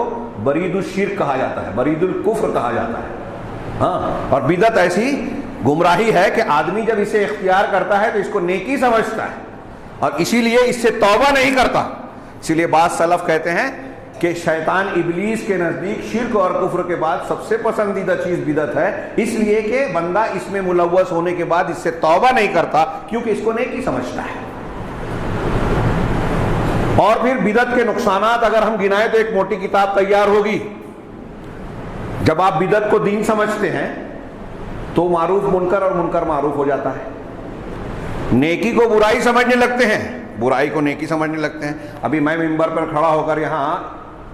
برید الشرک کہا جاتا ہے، برید الکفر کہا جاتا ہے. ہاں، اور بدعت ایسی گمراہی ہے کہ آدمی جب اسے اختیار کرتا ہے تو اس کو نیکی سمجھتا ہے اور اسی لیے اس سے توبہ نہیں کرتا. اسی لیے بعض سلف کہتے ہیں کہ شیطان ابلیس کے نزدیک شرک اور کفر کے بعد سب سے پسندیدہ چیز بدعت ہے، اس لیے کہ بندہ اس میں ملوث ہونے کے بعد اس سے توبہ نہیں کرتا کیونکہ اس کو نیکی سمجھتا ہے. اور پھر بدعت کے نقصانات اگر ہم گنائیں تو ایک موٹی کتاب تیار ہوگی. جب آپ بدعت کو دین سمجھتے ہیں تو معروف منکر اور منکر معروف ہو جاتا ہے. نیکی کو برائی سمجھنے لگتے ہیں، برائی کو نیکی سمجھنے لگتے ہیں. ابھی میں ممبر پر کھڑا ہو کر یہاں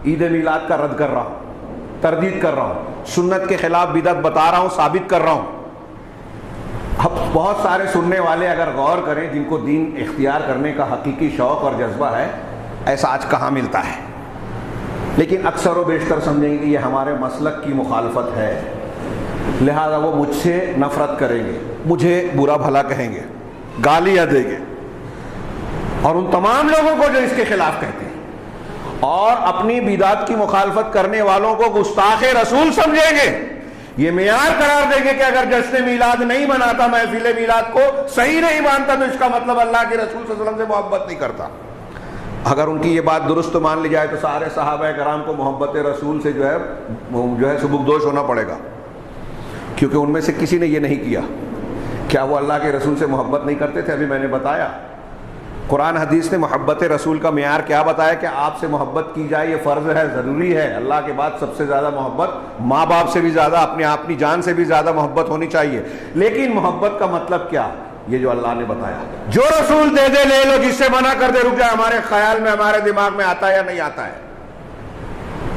عید میلاد کا رد کر رہا ہوں، تردید کر رہا ہوں، سنت کے خلاف بدعت بتا رہا ہوں، ثابت کر رہا ہوں. اب بہت سارے سننے والے اگر غور کریں، جن کو دین اختیار کرنے کا حقیقی شوق اور جذبہ ہے، ایسا آج کہاں ملتا ہے. لیکن اکثر و بیشتر سمجھیں گے کہ یہ ہمارے مسلک کی مخالفت ہے، لہذا وہ مجھ سے نفرت کریں گے، مجھے برا بھلا کہیں گے، گالیاں دیں گے، اور ان تمام لوگوں کو جو اس کے خلاف کہتے ہیں اور اپنی بدعت کی مخالفت کرنے والوں کو گستاخ رسول سمجھیں گے. یہ معیار قرار دیں گے کہ اگر جشن میلاد نہیں مناتا، محفل میلاد کو صحیح نہیں مانتا، تو اس کا مطلب اللہ کے رسول صلی اللہ علیہ وسلم سے محبت نہیں کرتا. اگر ان کی یہ بات درست مان لی جائے تو سارے صحابہ کرام کو محبت رسول سے جو ہے سبکدوش ہونا پڑے گا، کیونکہ ان میں سے کسی نے یہ نہیں کیا. کیا وہ اللہ کے رسول سے محبت نہیں کرتے تھے؟ ابھی میں نے بتایا قرآن حدیث نے محبت رسول کا معیار کیا بتایا کہ آپ سے محبت کی جائے، یہ فرض ہے، ضروری ہے. اللہ کے بعد سب سے زیادہ محبت ماں باپ سے بھی زیادہ، اپنی جان سے بھی زیادہ محبت ہونی چاہیے. لیکن محبت کا مطلب کیا؟ یہ جو اللہ نے بتایا، جو رسول دے دے لے لو، جس سے منع کر دے رک جائے. ہمارے خیال میں، ہمارے دماغ میں آتا ہے یا نہیں آتا ہے؟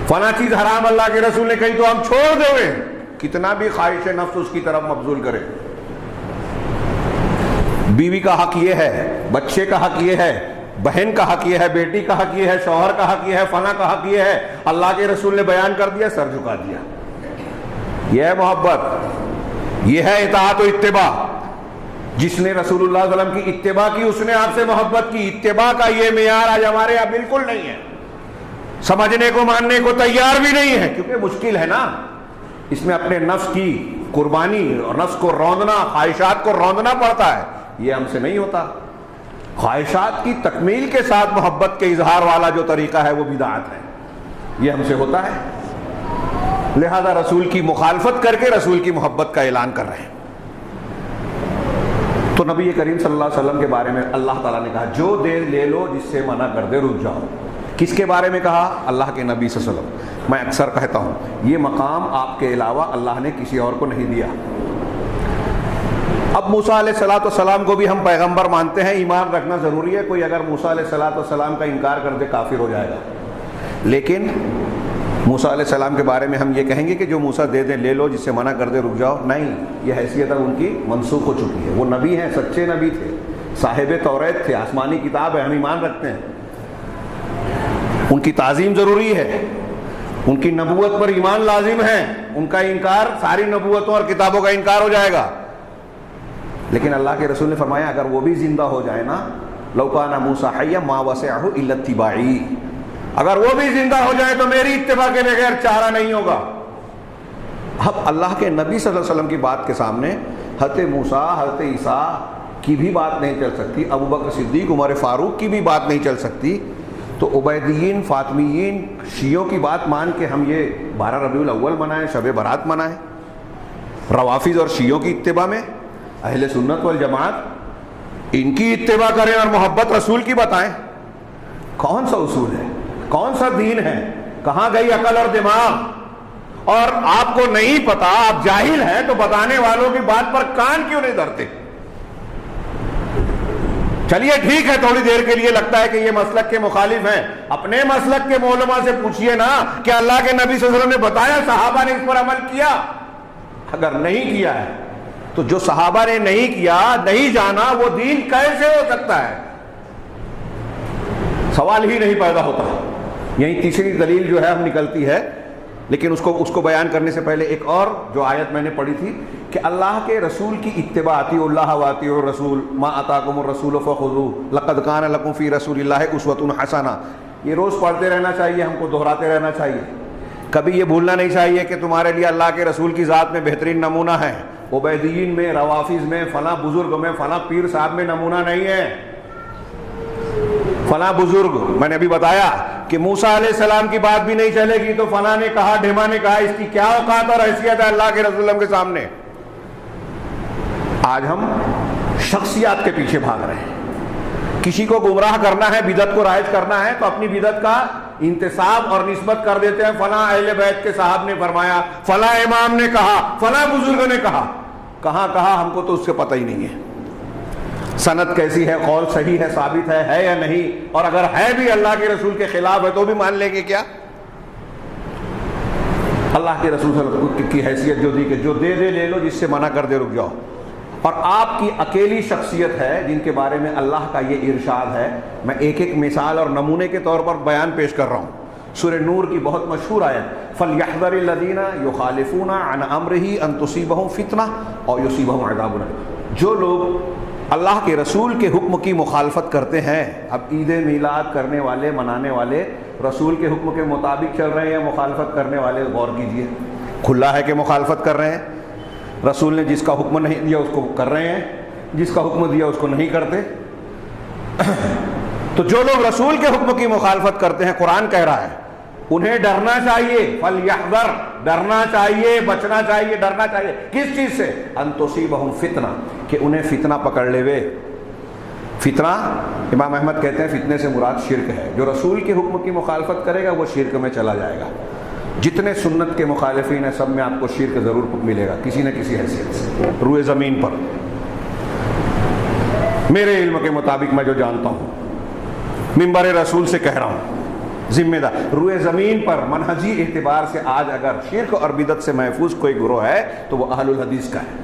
فلاں چیز حرام اللہ کے رسول نے کہی تو ہم چھوڑ دیں، کتنا بھی خواہش نفس اس کی طرف مبذول کرے. بیوی کا حق یہ ہے، بچے کا حق یہ ہے، بہن کا حق یہ ہے، بیٹی کا حق یہ ہے، شوہر کا حق یہ ہے، فلاں کا حق یہ ہے. اللہ کے رسول نے بیان کر دیا، سر جھکا دیا. یہ ہے محبت، یہ ہے اطاعت و اتباع. جس نے رسول اللہ صلی اللہ علیہ وسلم کی اتباع کی، اس نے آپ سے محبت کی. اتباع کا یہ معیار آج ہمارے یہاں بالکل نہیں ہے. سمجھنے کو، ماننے کو تیار بھی نہیں ہے، کیونکہ مشکل ہے نا. اس میں اپنے نفس کی قربانی اور نفس کو روندنا، خواہشات کو روندنا پڑتا ہے، یہ ہم سے نہیں ہوتا۔ خواہشات کی تکمیل کے ساتھ محبت کے اظہار والا جو طریقہ ہے وہ بدعت ہے، یہ ہم سے ہوتا ہے۔ لہذا رسول کی مخالفت کر کے رسول کی محبت کا اعلان کر رہے ہیں۔ تو نبی کریم صلی اللہ علیہ وسلم کے بارے میں اللہ تعالیٰ نے کہا جو دے لے لو، جس سے منع کر دے رک جاؤ۔ کس کے بارے میں کہا؟ اللہ کے نبی صلی اللہ علیہ وسلم۔ میں اکثر کہتا ہوں یہ مقام آپ کے علاوہ اللہ نے کسی اور کو نہیں دیا۔ اب موسیٰ علیہ السلام کو بھی ہم پیغمبر مانتے ہیں، ایمان رکھنا ضروری ہے۔ کوئی اگر موسیٰ علیہ السلام کا انکار کر دے کافر ہو جائے گا، لیکن موسیٰ علیہ السلام کے بارے میں ہم یہ کہیں گے کہ جو موسیٰ دے دیں لے لو، جس سے منع کر دے رک جاؤ، نہیں، یہ حیثیت اب ان کی منسوخ ہو چکی ہے۔ وہ نبی ہیں، سچے نبی تھے، صاحب توریت تھے، آسمانی کتاب ہے، ہم ایمان رکھتے ہیں، ان کی تعظیم ضروری ہے، ان کی نبوت پر ایمان لازم ہے، ان کا انکار ساری نبوتوں اور کتابوں کا انکار ہو جائے گا۔ لیکن اللہ کے رسول نے فرمایا اگر وہ بھی زندہ ہو جائے نا، لو کان موسیٰ حیا ما وسعہ الا اتباعی، اگر وہ بھی زندہ ہو جائے تو میری اتباع کے بغیر چارہ نہیں ہوگا۔ اب اللہ کے نبی صلی اللہ علیہ وسلم کی بات کے سامنے حضرت موسیٰ، حضرت عیسیٰ کی بھی بات نہیں چل سکتی، ابو بکر صدیق، عمر فاروق کی بھی بات نہیں چل سکتی، تو عبیدیین، فاطمیین، شیعوں کی بات مان کے ہم یہ 12 ربیع الاول منائیں، شب برات منائیں؟ روافض اور شیعوں کی اتباع میں اہل سنت والجماعت ان کی اتباع کریں اور محبت رسول کی بتائیں؟ کون سا اصول ہے؟ کون سا دین ہے؟ کہاں گئی عقل اور دماغ؟ اور آپ کو نہیں پتا، آپ جاہل ہیں، تو بتانے والوں کی بات پر کان کیوں نہیں دھرتے؟ چلیے ٹھیک ہے، تھوڑی دیر کے لیے لگتا ہے کہ یہ مسلک کے مخالف ہیں، اپنے مسلک کے علماء سے پوچھئے نا کہ اللہ کے نبی صلی اللہ علیہ وسلم نے بتایا، صحابہ نے اس پر عمل کیا؟ اگر نہیں کیا ہے تو جو صحابہ نے نہیں کیا، نہیں جانا، وہ دین کیسے ہو سکتا ہے؟ سوال ہی نہیں پیدا ہوتا۔ یہی تیسری دلیل جو ہے ہم نکلتی ہے، لیکن اس کو بیان کرنے سے پہلے ایک اور جو آیت میں نے پڑھی تھی کہ اللہ کے رسول کی اتباع، اطیعوا اللہ واطیعوا الرسول ما آتاکم الرسول فخذوہ لقد کان لکم فی رسول اللہ اسوۃ حسنہ، یہ روز پڑھتے رہنا چاہیے، ہم کو دہراتے رہنا چاہیے۔ کبھی یہ بھولنا نہیں چاہیے کہ تمہارے لیے اللہ کے رسول کی ذات میں بہترین نمونہ ہے، عبیدیین میں، روافظ میں، فلاں بزرگ میں، فلاں پیر صاحب میں نمونہ نہیں ہے۔ فلاں بزرگ، میں نے ابھی بتایا کہ موسیٰ علیہ السلام کی بات بھی نہیں چلے گی تو فلاں نے کہا، ڈھیما نے کہا، اس کی کیا اوقات اور حیثیت ہے اللہ کے رسول اللہ کے سامنے؟ آج ہم شخصیات کے پیچھے بھاگ رہے ہیں۔ کسی کو گمراہ کرنا ہے، بدعت کو رائج کرنا ہے، تو اپنی بدعت کا انتساب اور نسبت کر دیتے ہیں، فلاں اہل بیت کے صاحب نے فرمایا، فلاں امام نے کہا، فلاں بزرگ نے کہا۔ کہاں کہا ہم کو تو اس سے پتہ ہی نہیں ہے، سند کیسی ہے، قول صحیح ہے، ثابت ہے یا نہیں، اور اگر ہے بھی اللہ کے رسول کے خلاف ہے تو بھی مان لیں گے کیا؟ اللہ کے رسول صلی اللہ علیہ وسلم کی حیثیت جو دی کہ جو دے دے لے لو، جس سے منع کر دے رک جاؤ۔ اور آپ کی اکیلی شخصیت ہے جن کے بارے میں اللہ کا یہ ارشاد ہے، میں ایک ایک مثال اور نمونے کے طور پر بیان پیش کر رہا ہوں۔ سورہ نور کی بہت مشہور آیت، فَلْيَحْذَرِ الَّذِينَ يُخَالِفُونَ عَنْ أَمْرِهِ أَن تُصِيبَهُمْ فِتْنَةٌ أَوْ يُصِيبَهُمْ عَذَابٌ أَلِيمٌ، جو لوگ اللہ کے رسول کے حکم کی مخالفت کرتے ہیں، اب عید میلاد کرنے والے، منانے والے رسول کے حکم کے مطابق چل رہے ہیں، مخالفت کرنے والے غور کیجئے، کھلا ہے کہ مخالفت کر رہے ہیں، رسول نے جس کا حکم نہیں دیا اس کو کر رہے ہیں، جس کا حکم دیا اس کو نہیں کرتے۔ تو جو لوگ رسول کے حکم کی مخالفت کرتے ہیں، قرآن کہہ رہا ہے انہیں ڈرنا چاہیے، فَلْيَحْذَرْ، ڈرنا چاہیے، بچنا چاہیے، ڈرنا چاہیے کس چیز سے؟ أَن تُصِيبَهُمْ فِتْنَةٌ، کہ انہیں فتنہ پکڑ لے وے۔ فتنہ، امام احمد کہتے ہیں فتنے سے مراد شرک ہے، جو رسول کے حکم کی مخالفت کرے گا وہ شرک میں چلا جائے گا۔ جتنے سنت کے مخالفین ہیں سب میں آپ کو شرک ضرور ملے گا کسی نہ کسی حیثیت سے روئے زمین پر، میرے علم کے مطابق میں جو جانتا ہوں، منبر رسول سے کہہ رہا ہوں، ذمہ دار روئے زمین پر منہجی اعتبار سے آج اگر شرک اور بدعت سے محفوظ کوئی گروہ ہے تو وہ اہل الحدیث کا ہے۔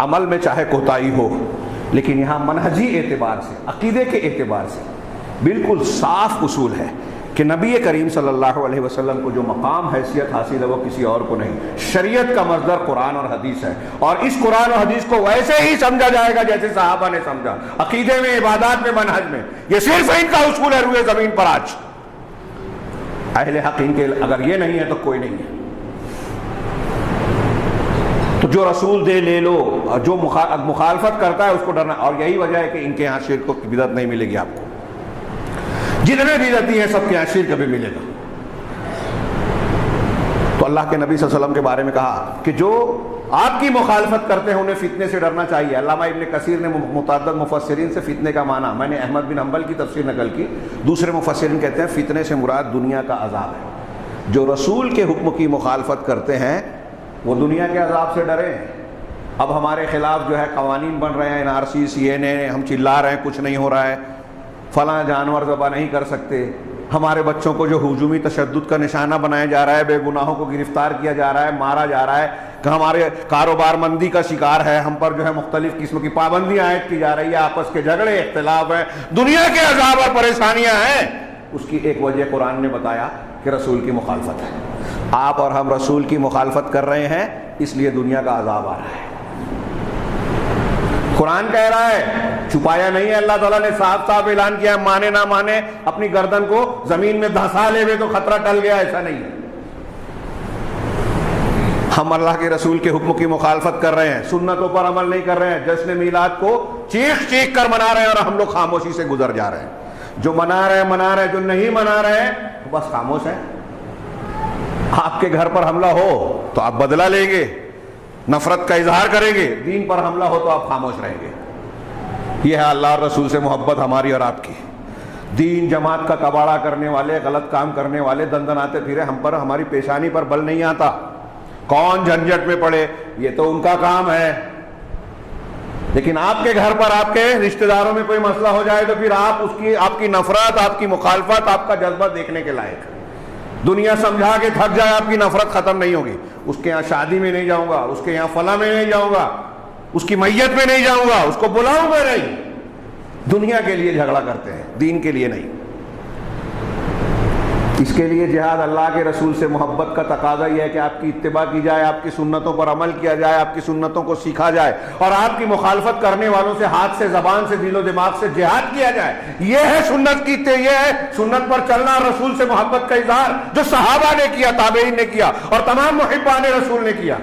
عمل میں چاہے کوتاہی ہو، لیکن یہاں منہجی اعتبار سے، عقیدے کے اعتبار سے بالکل صاف اصول ہے کہ نبی کریم صلی اللہ علیہ وسلم کو جو مقام حیثیت حاصل ہے وہ کسی اور کو نہیں۔ شریعت کا مصدر قرآن اور حدیث ہے، اور اس قرآن اور حدیث کو ویسے ہی سمجھا جائے گا جیسے صحابہ نے سمجھا، عقیدے میں، عبادات میں، منہج میں۔ یہ صرف ان کا اصول ہے روئے زمین پر آج۔ اہل حق ان کے اگر یہ نہیں ہے تو کوئی نہیں ہے۔ جو رسول دے لے لو، اور جو مخالفت کرتا ہے اس کو ڈرنا. اور یہی وجہ ہے کہ ان کے یہاں شرک کی بدعت نہیں ملے گی آپ کو. جتنے بدعتی ہیں سب کے یہاں شرک بھی ملے گا. تو اللہ کے نبی صلی اللہ علیہ وسلم کے بارے میں کہا کہ جو آپ کی مخالفت کرتے ہیں انہیں فتنے سے ڈرنا چاہیے. علامہ ابن کثیر نے متعدد مفسرین سے فتنے کا معنی، میں نے احمد بن حنبل کی تفسیر نقل کی، دوسرے مفسرین کہتے ہیں فتنے سے مراد دنیا کا عذاب ہے. جو رسول کے حکم کی مخالفت کرتے ہیں وہ دنیا کے عذاب سے ڈریں. اب ہمارے خلاف جو ہے قوانین بن رہے ہیں، NRC CNA، ہم چلا رہے ہیں کچھ نہیں ہو رہا ہے، فلاں جانور ذبح نہیں کر سکتے، ہمارے بچوں کو جو ہجومی تشدد کا نشانہ بنایا جا رہا ہے، بے گناہوں کو گرفتار کیا جا رہا ہے، مارا جا رہا ہے، کہ ہمارے کاروبار مندی کا شکار ہے، ہم پر جو ہے مختلف قسم کی پابندیاں عائد کی جا رہی ہے، آپس کے جھگڑے اختلاف ہیں، دنیا کے عذاب اور پریشانیاں ہیں. اس کی ایک وجہ قرآن نے بتایا کہ رسول کی مخالفت ہے. آپ اور ہم رسول کی مخالفت کر رہے ہیں اس لیے دنیا کا عذاب آ رہا ہے. قرآن کہہ رہا ہے، چھپایا نہیں ہے. اللہ تعالیٰ نے صاف صاف اعلان کیا ہے، مانے نہ مانے اپنی گردن کو زمین میں دھسا لے تو خطرہ ٹل گیا، ایسا نہیں ہے. ہم اللہ کے رسول کے حکم کی مخالفت کر رہے ہیں، سنتوں پر عمل نہیں کر رہے ہیں، جشن میلاد کو چیخ چیخ کر منا رہے ہیں اور ہم لوگ خاموشی سے گزر جا رہے ہیں. جو منا رہے ہیں، جو نہیں منا رہے ہیں بس خاموش ہیں. آپ کے گھر پر حملہ ہو تو آپ بدلہ لیں گے، نفرت کا اظہار کریں گے، دین پر حملہ ہو تو آپ خاموش رہیں گے. یہ ہے اللہ اور رسول سے محبت ہماری اور آپ کی. دین جماعت کا کباڑہ کرنے والے، غلط کام کرنے والے دندناتے پھرے، ہم پر ہماری پیشانی پر بل نہیں آتا. کون جھنجھٹ میں پڑے، یہ تو ان کا کام ہے. لیکن آپ کے گھر پر، آپ کے رشتہ داروں میں کوئی مسئلہ ہو جائے تو پھر آپ کی نفرت، آپ کی مخالفت، آپ کا جذبہ دیکھنے کے لائق. دنیا سمجھا کے تھک جائے آپ کی نفرت ختم نہیں ہوگی. اس کے یہاں شادی میں نہیں جاؤں گا، اس کے یہاں فلاں میں نہیں جاؤں گا، اس کی میت میں نہیں جاؤں گا، اس کو بلاؤں گا نہیں. دنیا کے لیے جھگڑا کرتے ہیں، دین کے لیے نہیں. اس کے لیے جہاد اللہ کے رسول سے محبت کا تقاضا یہ ہے کہ آپ کی اتباع کی جائے، آپ کی سنتوں پر عمل کیا جائے، آپ کی سنتوں کو سیکھا جائے، اور آپ کی مخالفت کرنے والوں سے ہاتھ سے، زبان سے، دل و دماغ سے جہاد کیا جائے. یہ ہے سنت کی، یہ ہے سنت پر چلنا، رسول سے محبت کا اظہار جو صحابہ نے کیا، تابعین نے کیا، اور تمام محبان رسول نے کیا.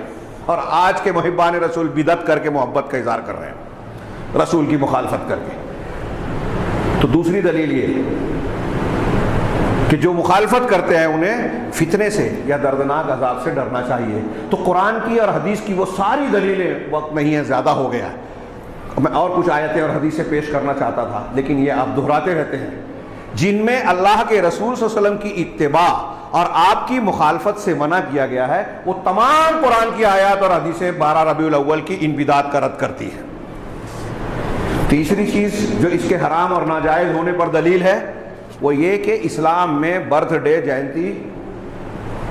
اور آج کے محبان رسول بدعت کر کے محبت کا اظہار کر رہے ہیں، رسول کی مخالفت کر کے. تو دوسری دلیل یہ کہ جو مخالفت کرتے ہیں انہیں فتنے سے یا دردناک عذاب سے ڈرنا چاہیے. تو قرآن کی اور حدیث کی وہ ساری دلیلیں، وقت نہیں ہے، زیادہ ہو گیا ہے، میں اور کچھ آیتیں اور حدیثیں پیش کرنا چاہتا تھا لیکن یہ آپ دہراتے رہتے ہیں، جن میں اللہ کے رسول صلی اللہ علیہ وسلم کی اتباع اور آپ کی مخالفت سے منع کیا گیا ہے. وہ تمام قرآن کی آیات اور حدیثیں 12 ربیع الاول کی ان بدعات کا رد کرتی ہیں. تیسری چیز جو اس کے حرام اور ناجائز ہونے پر دلیل ہے وہ یہ کہ اسلام میں برتھ ڈے، جینتی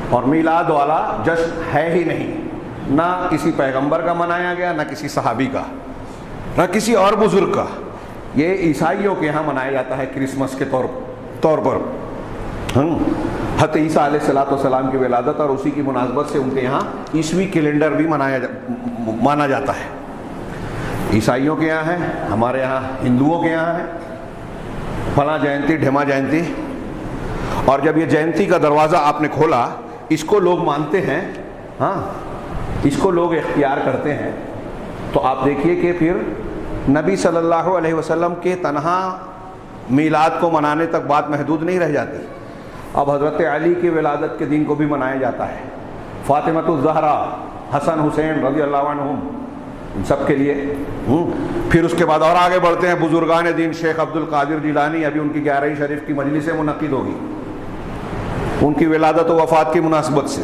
اور میلاد والا جشن ہے ہی نہیں. نہ کسی پیغمبر کا منایا گیا، نہ کسی صحابی کا، نہ کسی اور بزرگ کا. یہ عیسائیوں کے یہاں منایا جاتا ہے کرسمس کے طور پر. حضرت عیسیٰ علیہ السلام کی ولادت اور اسی کی مناسبت سے ان کے یہاں عیسوی کیلنڈر بھی مانا جاتا ہے. عیسائیوں کے یہاں ہے، ہمارے یہاں ہندوؤں کے یہاں ہے فلاں جینتی، ڈھما جینتی. اور جب یہ جینتی کا دروازہ آپ نے کھولا، اس کو لوگ مانتے ہیں، ہاں اس کو لوگ اختیار کرتے ہیں، تو آپ دیکھیے کہ پھر نبی صلی اللہ علیہ وسلم کے تنہا میلاد کو منانے تک بات محدود نہیں رہ جاتی. اب حضرت علی کی ولادت کے دن کو بھی منایا جاتا ہے، فاطمۃ الزہرا، حسن حسین رضی اللہ عنہم، ان سب کے لیے. پھر اس کے بعد اور آگے بڑھتے ہیں، بزرگان دین، شیخ عبد القادر جیلانی، ابھی ان کی 11ویں شریف کی مجلس منعقد ہوگی ان کی ولادت و وفات کی مناسبت سے.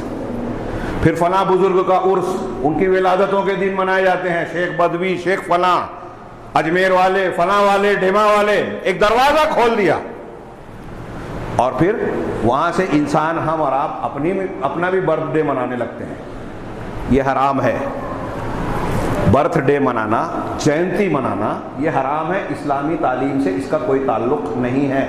پھر فلاں بزرگ کا عرس، ان کی ولادتوں کے دن منائے جاتے ہیں، شیخ بدوی، شیخ فلاں، اجمیر والے، فلاں والے، ڈھیما والے. ایک دروازہ کھول دیا اور پھر وہاں سے انسان، ہم اور آپ اپنا بھی برتھ ڈے منانے لگتے ہیں. یہ حرام ہے. برتھ ڈے منانا، جینتی منانا یہ حرام ہے. اسلامی تعلیم سے اس کا کوئی تعلق نہیں ہے.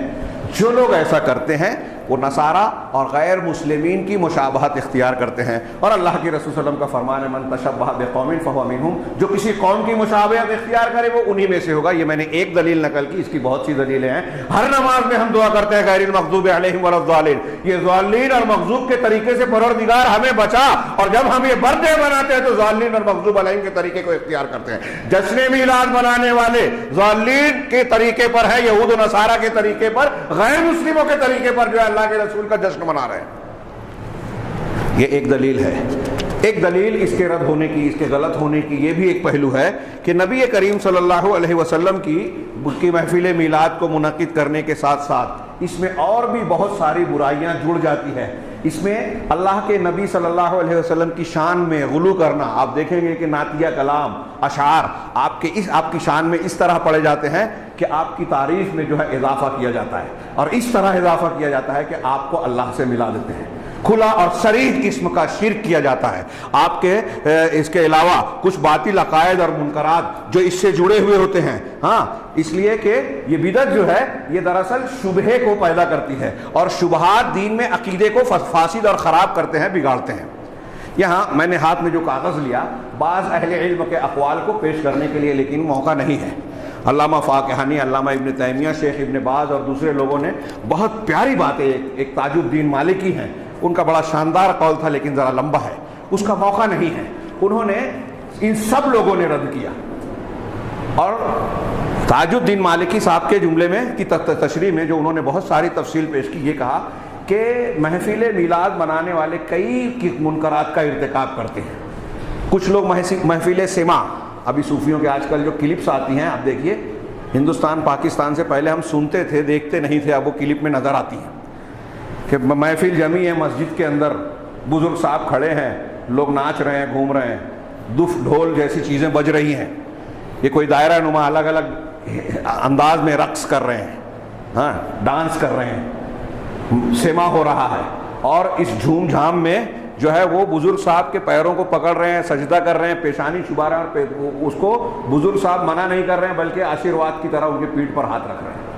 جو لوگ ایسا کرتے ہیں وہ نصارہ اور غیر مسلمین کی مشابہت اختیار کرتے ہیں، اور اللہ کے رسول صلی اللہ علیہ وسلم کا فرمان ہے من تشبہ بقوم فہو منہم، جو کسی قوم کی مشابہت اختیار کرے وہ انہی میں سے ہوگا۔ یہ میں نے ایک دلیل نقل کی، اس کی بہت سی دلیلیں ہیں۔ ہر نماز میں ہم دعا کرتے ہیں غیر المغضوب علیہم ولا الضالین، یہ ضالین اور مغضوب کے طریقے سے پروردگار ہمیں بچا، اور جب ہم یہ برتھ ڈے مناتے ہیں تو ضالین اور مغضوب علیہم کے طریقے کو اختیار کرتے ہیں۔ جشن میلاد منانے والے ضالین کے طریقے پر ہے، یہود و نصارہ کے طریقے پر، غیر مسلموں کے طریقے پر جو ہے اللہ کے رسول کا جشن منا رہے ہیں۔ یہ ایک دلیل ہے۔ ایک دلیل اس کے رد ہونے کی، اس کے غلط ہونے کی یہ بھی ایک پہلو ہے کہ نبی کریم صلی اللہ علیہ وسلم کی محفل میلاد کو منعقد کرنے کے ساتھ ساتھ اس میں اور بھی بہت ساری برائیاں جڑ جاتی ہیں۔ اس میں اللہ کے نبی صلی اللہ علیہ وسلم کی شان میں غلو کرنا، آپ دیکھیں گے کہ نعتیہ کلام، اشعار آپ کی شان میں اس طرح پڑھے جاتے ہیں کہ آپ کی تعریف میں جو ہے اضافہ کیا جاتا ہے، اور اس طرح اضافہ کیا جاتا ہے کہ آپ کو اللہ سے ملا دیتے ہیں۔ کھلا اور صریح قسم کا شرک کیا جاتا ہے۔ آپ کے اس کے علاوہ کچھ باطل عقائد اور منکرات جو اس سے جڑے ہوئے ہوتے ہیں، ہاں، اس لیے کہ یہ بدعت جو ہے یہ دراصل شبہے کو پیدا کرتی ہے، اور شبہات دین میں عقیدے کو فاسد اور خراب کرتے ہیں، بگاڑتے ہیں۔ یہاں میں نے ہاتھ میں جو کاغذ لیا بعض اہل علم کے اقوال کو پیش کرنے کے لیے، لیکن موقع نہیں ہے۔ علامہ فاقہانی، علامہ ابن تیمیہ، شیخ ابن باز اور دوسرے لوگوں نے بہت پیاری باتیں، ایک تاج الدین مالکی ہیں، ان کا بڑا شاندار قول تھا لیکن ذرا لمبا ہے، اس کا موقع نہیں ہے۔ انہوں نے ان سب لوگوں نے رد کیا، اور تاج الدین مالکی صاحب کے جملے میں کی تشریح میں جو انہوں نے بہت ساری تفصیل پیش کی، یہ کہا کہ محفل میلاد منانے والے کئی منکرات کا ارتکاب کرتے ہیں۔ کچھ لوگ محفل سما، ابھی صوفیوں کے آج کل جو کلپس آتی ہیں، آپ دیکھیے، ہندوستان پاکستان سے پہلے ہم سنتے تھے، دیکھتے نہیں تھے، اب وہ کلپ میں نظر آتی ہیں کہ محفل جمی ہے مسجد کے اندر، بزرگ صاحب کھڑے ہیں، لوگ ناچ رہے ہیں، گھوم رہے ہیں، دف ڈھول جیسی چیزیں بج رہی ہیں، یہ کوئی دائرہ نما الگ الگ انداز میں رقص کر رہے ہیں، ہاں، ڈانس کر رہے ہیں، سما ہو رہا ہے، اور اس جھوم جھام میں جو ہے وہ بزرگ صاحب کے پیروں کو پکڑ رہے ہیں، سجدہ کر رہے ہیں، پیشانی چھپا رہے ہیں، اور اس کو بزرگ صاحب منع نہیں کر رہے ہیں بلکہ آشیرواد کی طرح ان کے پیٹھ پر ہاتھ رکھ رہے ہیں۔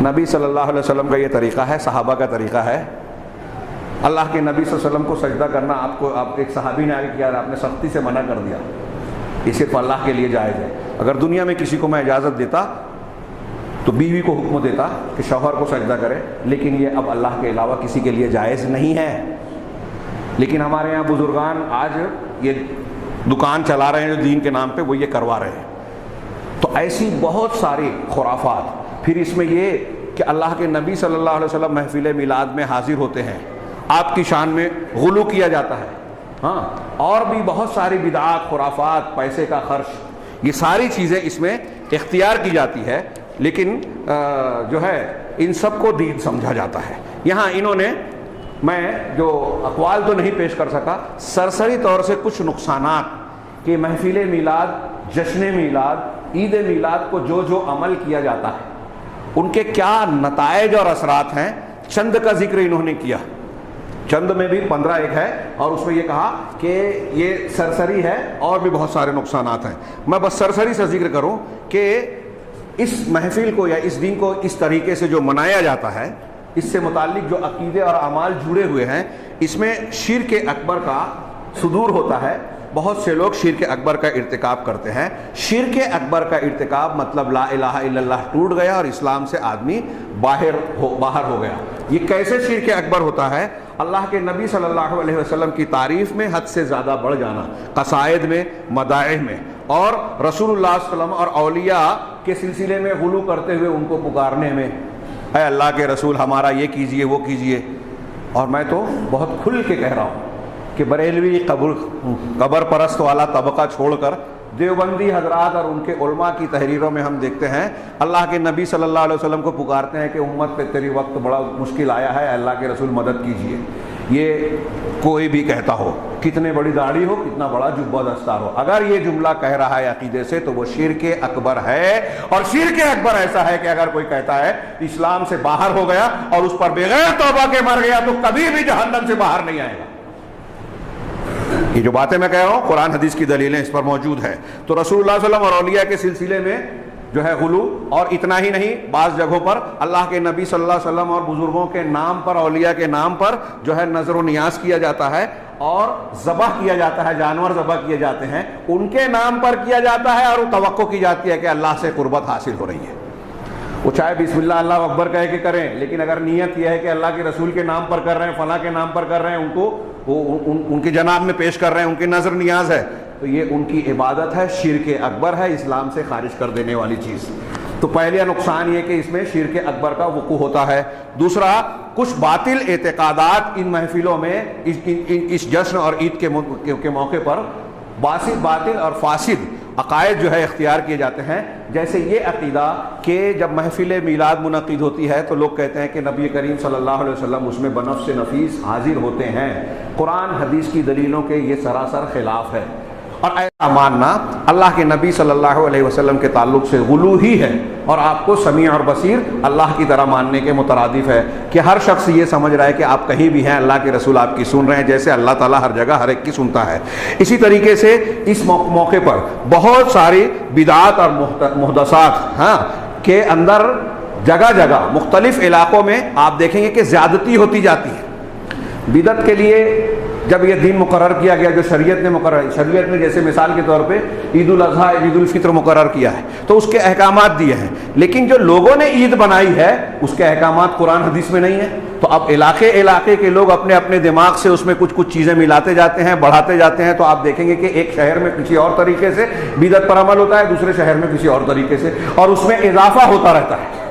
نبی صلی اللہ علیہ وسلم کا یہ طریقہ ہے، صحابہ کا طریقہ ہے۔ اللہ کے نبی صلی اللہ علیہ وسلم کو سجدہ کرنا آپ ایک صحابی نے آگے کیا، آپ نے سختی سے منع کر دیا، یہ صرف اللہ کے لیے جائز ہے۔ اگر دنیا میں کسی کو میں اجازت دیتا تو بیوی کو حکم دیتا کہ شوہر کو سجدہ کرے، لیکن یہ اب اللہ کے علاوہ کسی کے لیے جائز نہیں ہے۔ لیکن ہمارے یہاں بزرگان آج یہ دکان چلا رہے ہیں جو دین کے نام پہ، وہ یہ کروا رہے ہیں۔ تو ایسی بہت ساری خرافات، پھر اس میں یہ کہ اللہ کے نبی صلی اللہ علیہ وسلم محفل میلاد میں حاضر ہوتے ہیں، آپ کی شان میں غلو کیا جاتا ہے، ہاں، اور بھی بہت ساری بدعات، خرافات، پیسے کا خرچ، یہ ساری چیزیں اس میں اختیار کی جاتی ہے، لیکن جو ہے ان سب کو دین سمجھا جاتا ہے۔ یہاں انہوں نے، میں جو اقوال تو نہیں پیش کر سکا، سرسری طور سے کچھ نقصانات کہ محفل میلاد، جشن میلاد، عید میلاد کو جو عمل کیا جاتا ہے ان کے کیا نتائج اور اثرات ہیں، چند کا ذکر انہوں نے کیا۔ چند میں بھی 15 ایک ہے، اور اس میں یہ کہا کہ یہ سرسری ہے، اور بھی بہت سارے نقصانات ہیں۔ میں بس سرسری سے ذکر کروں کہ اس محفل کو یا اس دن کو اس طریقے سے جو منایا جاتا ہے، اس سے متعلق جو عقیدے اور اعمال جڑے ہوئے ہیں، اس میں شرک اکبر کا صدور ہوتا ہے۔ بہت سے لوگ شرک اکبر کا ارتکاب کرتے ہیں۔ شرک اکبر کا ارتکاب مطلب لا الہ الا اللہ ٹوٹ گیا اور اسلام سے آدمی باہر ہو گیا۔ یہ کیسے شرک اکبر ہوتا ہے؟ اللہ کے نبی صلی اللہ علیہ وسلم کی تعریف میں حد سے زیادہ بڑھ جانا، قصائد میں، مدائح میں، اور رسول اللہ صلی اللہ علیہ وسلم اور اولیاء کے سلسلے میں غلو کرتے ہوئے ان کو پکارنے میں، اے اللہ کے رسول ہمارا یہ کیجئے وہ کیجئے۔ اور میں تو بہت کھل کے کہہ رہا ہوں کہ بریلوی قبر پرست والا طبقہ چھوڑ کر دیوبندی حضرات اور ان کے علماء کی تحریروں میں ہم دیکھتے ہیں اللہ کے نبی صلی اللہ علیہ وسلم کو پکارتے ہیں کہ امت پہ تیری وقت بڑا مشکل آیا ہے، اللہ کے رسول مدد کیجئے۔ یہ کوئی بھی کہتا ہو، کتنے بڑی داڑھی ہو، کتنا بڑا جبہ دستار ہو، اگر یہ جملہ کہہ رہا ہے عقیدے سے تو وہ شرک اکبر ہے۔ اور شرک اکبر ایسا ہے کہ اگر کوئی کہتا ہے اسلام سے باہر ہو گیا اور اس پر بغیر توبہ کے مر گیا تو کبھی بھی جہنم سے باہر نہیں آئے گا۔ یہ جو باتیں میں کہہ رہا ہوں قرآن حدیث کی دلیلیں اس پر موجود ہیں۔ تو رسول اللہ صلی اللہ علیہ وسلم اور اولیاء کے سلسلے میں جو ہے غلو. اور اتنا ہی نہیں، بعض جگہوں پر اللہ کے نبی صلی اللہ علیہ وسلم اور بزرگوں کے نام پر، اولیاء کے نام پر جو ہے نظر و نیاز کیا جاتا ہے اور ذبح کیا جاتا ہے، جانور ذبح کیے جاتے ہیں ان کے نام پر کیا جاتا ہے، اور وہ توقع کی جاتی ہے کہ اللہ سے قربت حاصل ہو رہی ہے. وہ چاہے بسم اللہ اللہ اکبر کہہ کے کریں، لیکن اگر نیت یہ ہے کہ اللہ کے رسول کے نام پر کر رہے ہیں، فلاں کے نام پر کر رہے ہیں، ان کو ان کے جناب میں پیش کر رہے ہیں، ان کی نظر نیاز ہے، تو یہ ان کی عبادت ہے، شرک اکبر ہے، اسلام سے خارج کر دینے والی چیز. تو پہلا نقصان یہ کہ اس میں شرک اکبر کا وقوع ہوتا ہے. دوسرا، کچھ باطل اعتقادات ان محفلوں میں اس جشن اور عید کے موقع پر باطل اور فاسد عقائد جو ہے اختیار کیے جاتے ہیں. جیسے یہ عقیدہ کہ جب محفل میلاد منعقد ہوتی ہے تو لوگ کہتے ہیں کہ نبی کریم صلی اللہ علیہ وسلم اس میں بنفس نفیس حاضر ہوتے ہیں. قرآن حدیث کی دلیلوں کے یہ سراسر خلاف ہے، اور ایسا ماننا اللہ کے نبی صلی اللہ علیہ وسلم کے تعلق سے غلو ہی ہے، اور آپ کو سمیع اور بصیر اللہ کی طرح ماننے کے مترادف ہے کہ ہر شخص یہ سمجھ رہا ہے کہ آپ کہیں بھی ہیں اللہ کے رسول آپ کی سن رہے ہیں، جیسے اللہ تعالیٰ ہر جگہ ہر ایک کی سنتا ہے. اسی طریقے سے اس موقع پر بہت ساری بدعات اور محدثات کے اندر جگہ جگہ مختلف علاقوں میں آپ دیکھیں گے کہ زیادتی ہوتی جاتی ہے. بدعت کے لیے جب یہ دن مقرر کیا گیا جو شریعت نے جیسے مثال کے طور پہ عید الاضحیٰ، عید الفطر مقرر کیا ہے تو اس کے احکامات دیے ہیں، لیکن جو لوگوں نے عید بنائی ہے اس کے احکامات قرآن حدیث میں نہیں ہیں. تو اب علاقے کے لوگ اپنے اپنے دماغ سے اس میں کچھ چیزیں ملاتے جاتے ہیں، بڑھاتے جاتے ہیں. تو آپ دیکھیں گے کہ ایک شہر میں کسی اور طریقے سے بدعت پر عمل ہوتا ہے، دوسرے شہر میں کسی اور طریقے سے، اور اس میں اضافہ ہوتا رہتا ہے.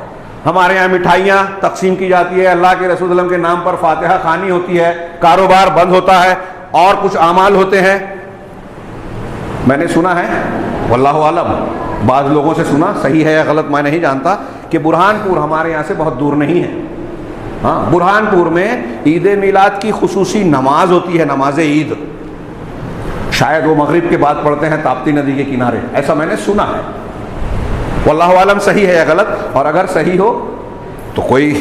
ہمارے یہاں مٹھائیاں تقسیم کی جاتی ہے، اللہ کے رسول صلی اللہ علیہ وسلم کے نام پر فاتحہ خوانی ہوتی ہے، کاروبار بند ہوتا ہے، اور کچھ اعمال ہوتے ہیں. میں نے سنا ہے، واللہ عالم، بعض لوگوں سے سنا، صحیح ہے یا غلط میں نہیں جانتا، کہ برہان پور ہمارے یہاں سے بہت دور نہیں ہے. برہان پور میں عید میلاد کی خصوصی نماز ہوتی ہے، نماز عید. شاید وہ مغرب کے بعد پڑھتے ہیں تاپتی ندی کے کنارے، ایسا میں نے سنا ہے. واللہ عالم صحیح ہے یا غلط، اور اگر صحیح ہو تو کوئی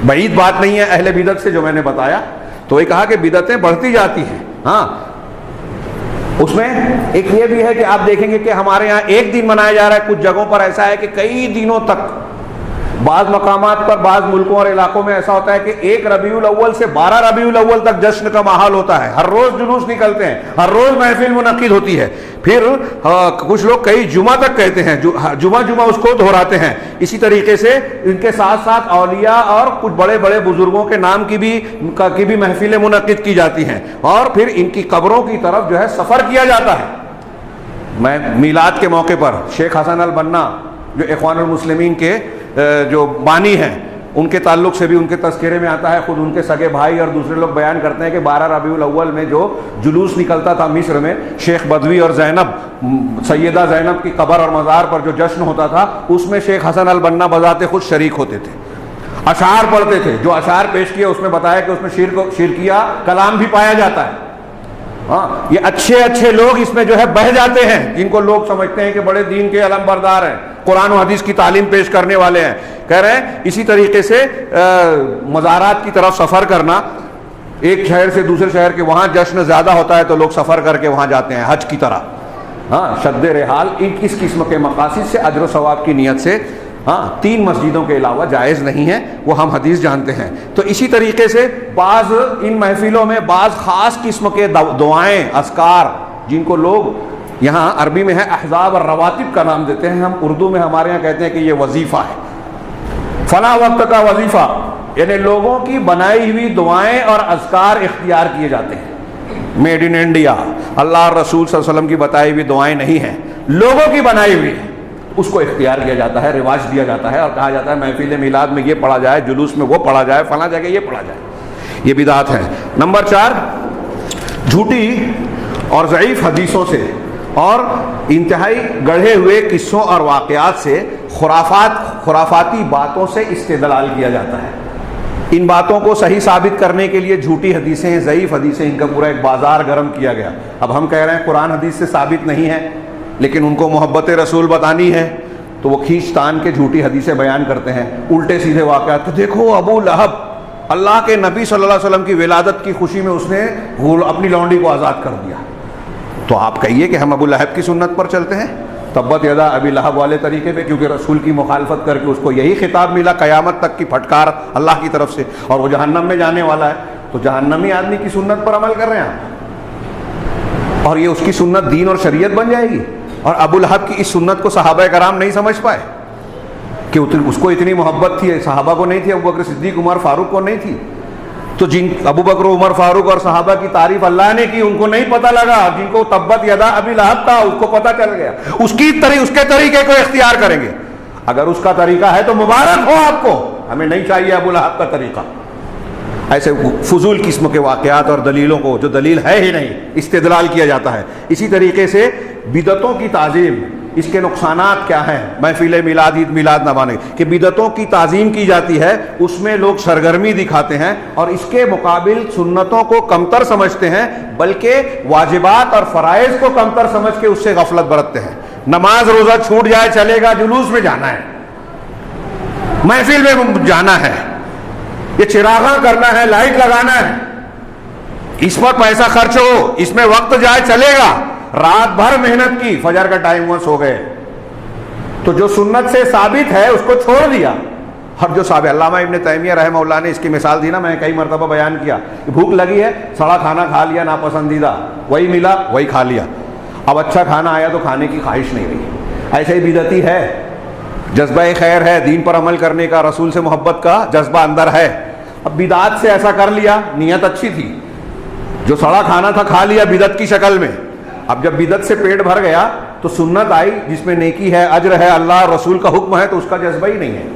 بعید بات نہیں ہے اہل بدعت سے جو میں نے بتایا. تو یہ کہا کہ بدعتیں بڑھتی جاتی ہیں. اس میں ایک یہ بھی ہے کہ آپ دیکھیں گے کہ ہمارے یہاں ایک دن منایا جا رہا ہے، کچھ جگہوں پر ایسا ہے کہ کئی دنوں تک، بعض مقامات پر بعض ملکوں اور علاقوں میں ایسا ہوتا ہے کہ 1 ربیع الاول سے 12 ربیع الاول تک جشن کا ماحول ہوتا ہے. ہر روز جلوس نکلتے ہیں، ہر روز محفل منعقد ہوتی ہے. پھر کچھ لوگ کئی جمعہ تک کہتے ہیں، جمعہ اس کو دہراتے ہیں. اسی طریقے سے ان کے ساتھ ساتھ اولیاء اور کچھ بڑے بڑے بزرگوں کے نام کی بھی محفلیں منعقد کی جاتی ہیں، اور پھر ان کی قبروں کی طرف جو ہے سفر کیا جاتا ہے. میں میلاد کے موقع پر شیخ حسن البنا جو اخوان المسلمین کے جو بانی ہیں ان کے تعلق سے بھی ان کے تذکرے میں آتا ہے، خود ان کے سگے بھائی اور دوسرے لوگ بیان کرتے ہیں کہ 12 ربیع الاول میں جو جلوس نکلتا تھا مصر میں، شیخ بدوی اور سیدہ زینب کی قبر اور مزار پر جو جشن ہوتا تھا، اس میں شیخ حسن البنا بذات خود شریک ہوتے تھے، اشعار پڑھتے تھے. جو اشعار پیش کیے اس میں بتایا کہ اس میں شرکیہ کلام بھی پایا جاتا ہے. یہ اچھے لوگ اس میں جو ہے بہہ جاتے ہیں، جن کو لوگ سمجھتے ہیں کہ بڑے دین کے علم بردار ہیں، قرآن و حدیث کی تعلیم پیش کرنے والے ہیں. کہہ رہے ہیں اسی طریقے سے مزارات کی طرف سفر کرنا، ایک شہر سے دوسرے شہر کے، وہاں جشن زیادہ ہوتا ہے تو لوگ سفر کر کے وہاں جاتے ہیں حج کی طرح. شد رحال اس قسم کے مقاصد سے، اجر و ثواب کی نیت سے 3 مسجدوں کے علاوہ جائز نہیں ہے، وہ ہم حدیث جانتے ہیں. تو اسی طریقے سے بعض ان محفلوں میں بعض خاص قسم کے دعائیں، اذکار، جن کو لوگ یہاں عربی میں ہے احزاب اور رواتب کا نام دیتے ہیں، ہم اردو میں ہمارے یہاں کہتے ہیں کہ یہ وظیفہ ہے، فلاں وقت کا وظیفہ، یعنی لوگوں کی بنائی ہوئی دعائیں اور اذکار اختیار کیے جاتے ہیں. میڈ ان انڈیا، اللہ اور رسول صلی اللہ علیہ وسلم کی بتائی ہوئی دعائیں نہیں ہیں، لوگوں کی بنائی ہوئی، اس کو اختیار کیا جاتا ہے، رواج دیا جاتا ہے، اور کہا جاتا ہے محفل میلاد میں یہ پڑھا جائے، جلوس میں وہ پڑھا جائے، فلاں جگہ یہ پڑھا جائے. یہ بدعات ہے. نمبر 4، جھوٹی اور ضعیف حدیثوں سے اور انتہائی گڑھے ہوئے قصوں اور واقعات سے خرافاتی باتوں سے استدلال کیا جاتا ہے. ان باتوں کو صحیح ثابت کرنے کے لیے جھوٹی حدیثیں، ضعیف حدیثیں، ان کا پورا ایک بازار گرم کیا گیا. اب ہم کہہ رہے ہیں قرآن حدیث سے ثابت نہیں ہے، لیکن ان کو محبت رسول بتانی ہے تو وہ کھینچ تان کے جھوٹی حدیثیں بیان کرتے ہیں، الٹے سیدھے واقعات. تو دیکھو ابو لہب، اللہ کے نبی صلی اللہ علیہ وسلم کی ولادت کی خوشی میں اس نے اپنی لونڈی کو آزاد کر دیا. تو آپ کہیے کہ ہم ابو لہب کی سنت پر چلتے ہیں، تبت یدا ابی لہب والے طریقے پہ، کیونکہ رسول کی مخالفت کر کے اس کو یہی خطاب ملا قیامت تک کی پھٹکار اللہ کی طرف سے، اور وہ جہنم میں جانے والا ہے. تو جہنمی آدمی کی سنت پر عمل کر رہے ہیں آپ، اور یہ اس کی سنت دین اور شریعت بن جائے گی. اور ابو لہب کی اس سنت کو صحابہ کرام نہیں سمجھ پائے کہ اس کو اتنی محبت تھی، صحابہ کو نہیں تھی، ابو بکر صدیق عمر فاروق کو نہیں تھی. تو جن ابو بکر عمر فاروق اور صحابہ کی تعریف اللہ نے کی، ان کو نہیں پتہ لگا. جن کو تبت یدا ابی لہب تھا اس کو پتہ چل گیا، اس کے طریقے کو اختیار کریں گے. اگر اس کا طریقہ ہے تو مبارک ہو آپ کو، ہمیں نہیں چاہیے ابو لہب کا طریقہ. ایسے فضول قسم کے واقعات اور دلیلوں کو جو دلیل ہے ہی نہیں استدلال کیا جاتا ہے. اسی طریقے سے بدعتوں کی تعظیم، اس کے نقصانات کیا ہیں؟ محفل میلاد، عید میلاد نہ مانے کہ بدعتوں کی تعظیم کی جاتی ہے، اس میں لوگ سرگرمی دکھاتے ہیں اور اس کے مقابل سنتوں کو کمتر سمجھتے ہیں، بلکہ واجبات اور فرائض کو کمتر سمجھ کے اس سے غفلت برتتے ہیں. نماز روزہ چھوٹ جائے چلے گا، جلوس میں جانا ہے، محفل میں جانا ہے، یہ چراغاں کرنا ہے، لائٹ لگانا ہے، اس پر پیسہ خرچ ہو، اس میں وقت جائے چلے گا. رات بھر محنت کی، فجر کا ٹائم ہوا سو گئے. تو جو سنت سے ثابت ہے اس کو چھوڑ دیا. اور جو ثابت، علامہ ابن تیمیہ رحمہ اللہ نے اس کی مثال دی نا، میں کئی مرتبہ بیان کیا کہ بھوک لگی ہے، سڑا کھانا کھا لیا ناپسندیدہ، وہی ملا وہی کھا لیا. اب اچھا کھانا آیا تو کھانے کی خواہش نہیں رہی. ایسے ہی بدعتی ہے، جذبہ خیر ہے، دین پر عمل کرنے کا، رسول سے محبت کا جذبہ اندر ہے. اب بدعت سے ایسا کر لیا، نیت اچھی تھی، جو سڑا کھانا تھا کھا لیا بدعت کی شکل میں. اب جب بدعت سے پیٹ بھر گیا تو سنت آئی جس میں نیکی ہے، اجر ہے، اللہ رسول کا حکم ہے، تو اس کا جذبہ ہی نہیں ہے.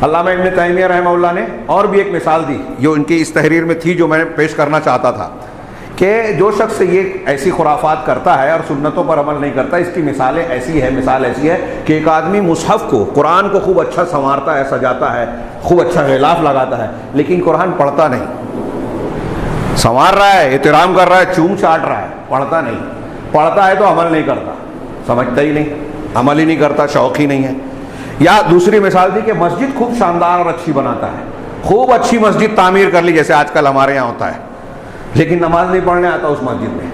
علامہ ابن تیمیہ رحمہ اللہ نے اور بھی ایک مثال دی جو ان کی اس تحریر میں تھی، جو میں پیش کرنا چاہتا تھا، کہ جو شخص یہ ایسی خرافات کرتا ہے اور سنتوں پر عمل نہیں کرتا، اس کی مثال ایسی ہے کہ ایک آدمی مصحف کو، قرآن کو خوب اچھا سنوارتا ہے، سجاتا ہے، خوب اچھا غلاف لگاتا ہے، لیکن قرآن پڑھتا نہیں. سنوار رہا ہے، احترام کر رہا ہے، چوم چاٹ رہا ہے، پڑھتا نہیں. پڑھتا ہے تو عمل نہیں کرتا، سمجھتا ہی نہیں، عمل ہی نہیں کرتا، شوق ہی نہیں ہے. یا دوسری مثال دی کہ مسجد خوب شاندار اور اچھی بناتا ہے، خوب اچھی مسجد تعمیر کر لی جیسے آج کل ہمارے یہاں ہوتا ہے، لیکن نماز نہیں پڑھنے آتا اس مسجد میں.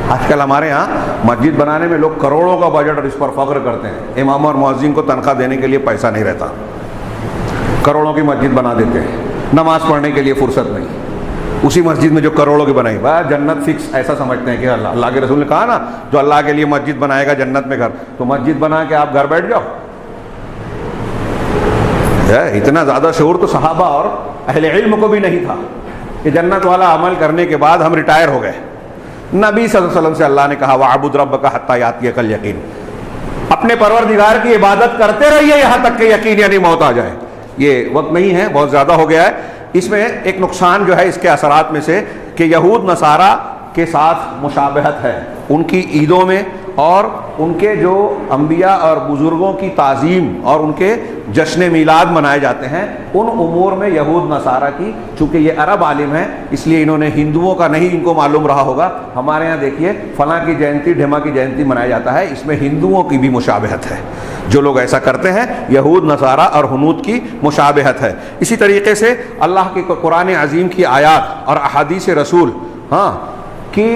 آج کل ہمارے ہاں مسجد بنانے میں لوگ کروڑوں کا بجٹ اور اس پر فخر کرتے ہیں. امام اور مؤذن کو تنخواہ دینے کے لیے پیسہ نہیں رہتا، کروڑوں کی مسجد بنا دیتے ہیں، نماز پڑھنے کے لیے فرصت نہیں. اسی مسجد میں جو کروڑوں کی بنائی، بس جنت فکس ایسا سمجھتے ہیں کہ اللہ کے رسول نے کہا نا جو اللہ کے لیے مسجد بنائے گا جنت میں گھر، تو مسجد بنا کے آپ گھر بیٹھ جاؤ. اتنا زیادہ شعور تو صحابہ اور اہل علم کو بھی نہیں تھا کہ جنت والا عمل کرنے کے بعد ہم ریٹائر ہو گئے. نبی صلی اللہ علیہ وسلم سے اللہ نے کہا وَاعْبُدْ رَبَّكَ حَتَّىٰ يَأْتِيَكَ الْيَقِينُ، اپنے پروردگار کی عبادت کرتے رہیے یہاں تک کہ یقین یعنی موت آ جائے. یہ وقت نہیں ہے، بہت زیادہ ہو گیا ہے. اس میں ایک نقصان جو ہے اس کے اثرات میں سے کہ یہود نصارہ کے ساتھ مشابہت ہے ان کی عیدوں میں، اور ان کے جو انبیاء اور بزرگوں کی تعظیم اور ان کے جشن میلاد منائے جاتے ہیں، ان امور میں یہود نصارہ کی، چونکہ یہ عرب عالم ہیں اس لیے انہوں نے ہندوؤں کا نہیں ان کو معلوم رہا ہوگا. ہمارے ہاں دیکھیے فلاں کی جینتی، ڈھما کی جینتی منایا جاتا ہے، اس میں ہندوؤں کی بھی مشابہت ہے. جو لوگ ایسا کرتے ہیں یہود نصارہ اور ہنود کی مشابہت ہے. اسی طریقے سے اللہ کے قرآن عظیم کی آیات اور احادیث رسول کی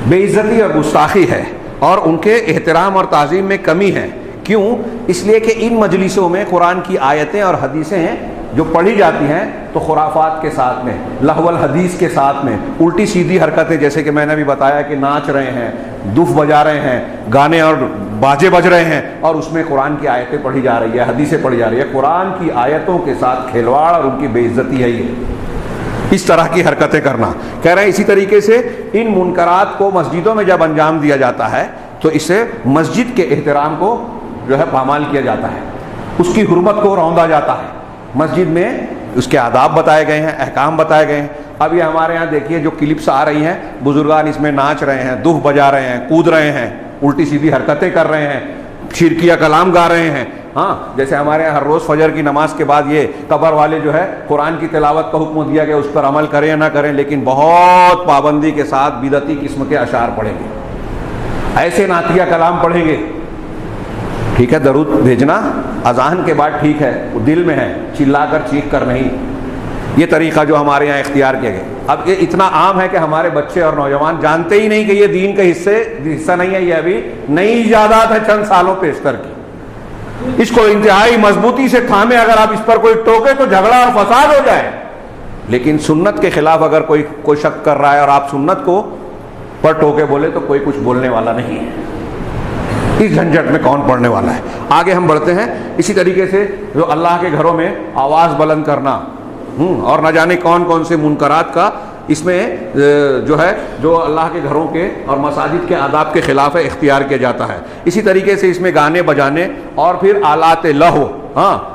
بے عزتی اور گستاخی ہے، اور ان کے احترام اور تعظیم میں کمی ہے. کیوں؟ اس لیے کہ ان مجلسوں میں قرآن کی آیتیں اور حدیثیں ہیں جو پڑھی جاتی ہیں تو خرافات کے ساتھ میں، لہو الحدیث کے ساتھ میں، الٹی سیدھی حرکتیں، جیسے کہ میں نے بھی بتایا کہ ناچ رہے ہیں، دف بجا رہے ہیں، گانے اور باجے بج رہے ہیں، اور اس میں قرآن کی آیتیں پڑھی جا رہی ہے، حدیثیں پڑھی جا رہی ہے. قرآن کی آیتوں کے ساتھ کھلواڑ اور ان کی بے عزتی ہے یہ، اس طرح کی حرکتیں کرنا. کہہ رہے ہیں اسی طریقے سے ان منکرات کو مسجدوں میں جب انجام دیا جاتا ہے تو اس سے مسجد کے احترام کو جو ہے پامال کیا جاتا ہے، اس کی حرمت کو روندا جاتا ہے. مسجد میں اس کے آداب بتائے گئے ہیں، احکام بتائے گئے ہیں. اب یہ ہمارے یہاں دیکھیے جو کلپس آ رہی ہیں، بزرگان اس میں ناچ رہے ہیں، دف بجا رہے ہیں، کود رہے ہیں، الٹی سیدھی حرکتیں کر رہے ہیں، شرکیہ کلام گا رہے ہیں. جیسے ہمارے یہاں ہر روز فجر کی نماز کے بعد یہ قبر والے جو ہے قرآن کی تلاوت کا حکم دیا گیا، اس پر عمل کریں یا نہ کریں، لیکن بہت پابندی کے ساتھ بدعتی قسم کے اشعار پڑھیں گے، ایسے نعتیہ کلام پڑھیں گے. ٹھیک ہے درود بھیجنا اذان کے بعد ٹھیک ہے، وہ دل میں ہے، چلا کر چیخ کر نہیں. یہ طریقہ جو ہمارے یہاں اختیار کیا گیا. اب یہ اتنا عام ہے کہ ہمارے بچے اور نوجوان جانتے ہی نہیں کہ یہ دین کا حصہ نہیں ہے، یہ ابھی نئی ایجادات ہے چند سالوں پیشتر کی. اس کو انتہائی مضبوطی سے تھامے، اگر آپ اس پر کوئی ٹوکے تو جھگڑا اور فساد ہو جائے. لیکن سنت کے خلاف اگر کوئی شک کر رہا ہے اور آپ سنت کو پر ٹوکے بولے تو کوئی کچھ بولنے والا نہیں ہے. اس جھنجٹ میں کون پڑنے والا ہے؟ آگے ہم بڑھتے ہیں. اسی طریقے سے جو اللہ کے گھروں میں آواز بلند کرنا اور نہ جانے کون کون سے منکرات کا اس میں جو ہے جو اللہ کے گھروں کے اور مساجد کے آداب کے خلاف ہے اختیار کیا جاتا ہے. اسی طریقے سے اس میں گانے بجانے اور پھر آلات لہو،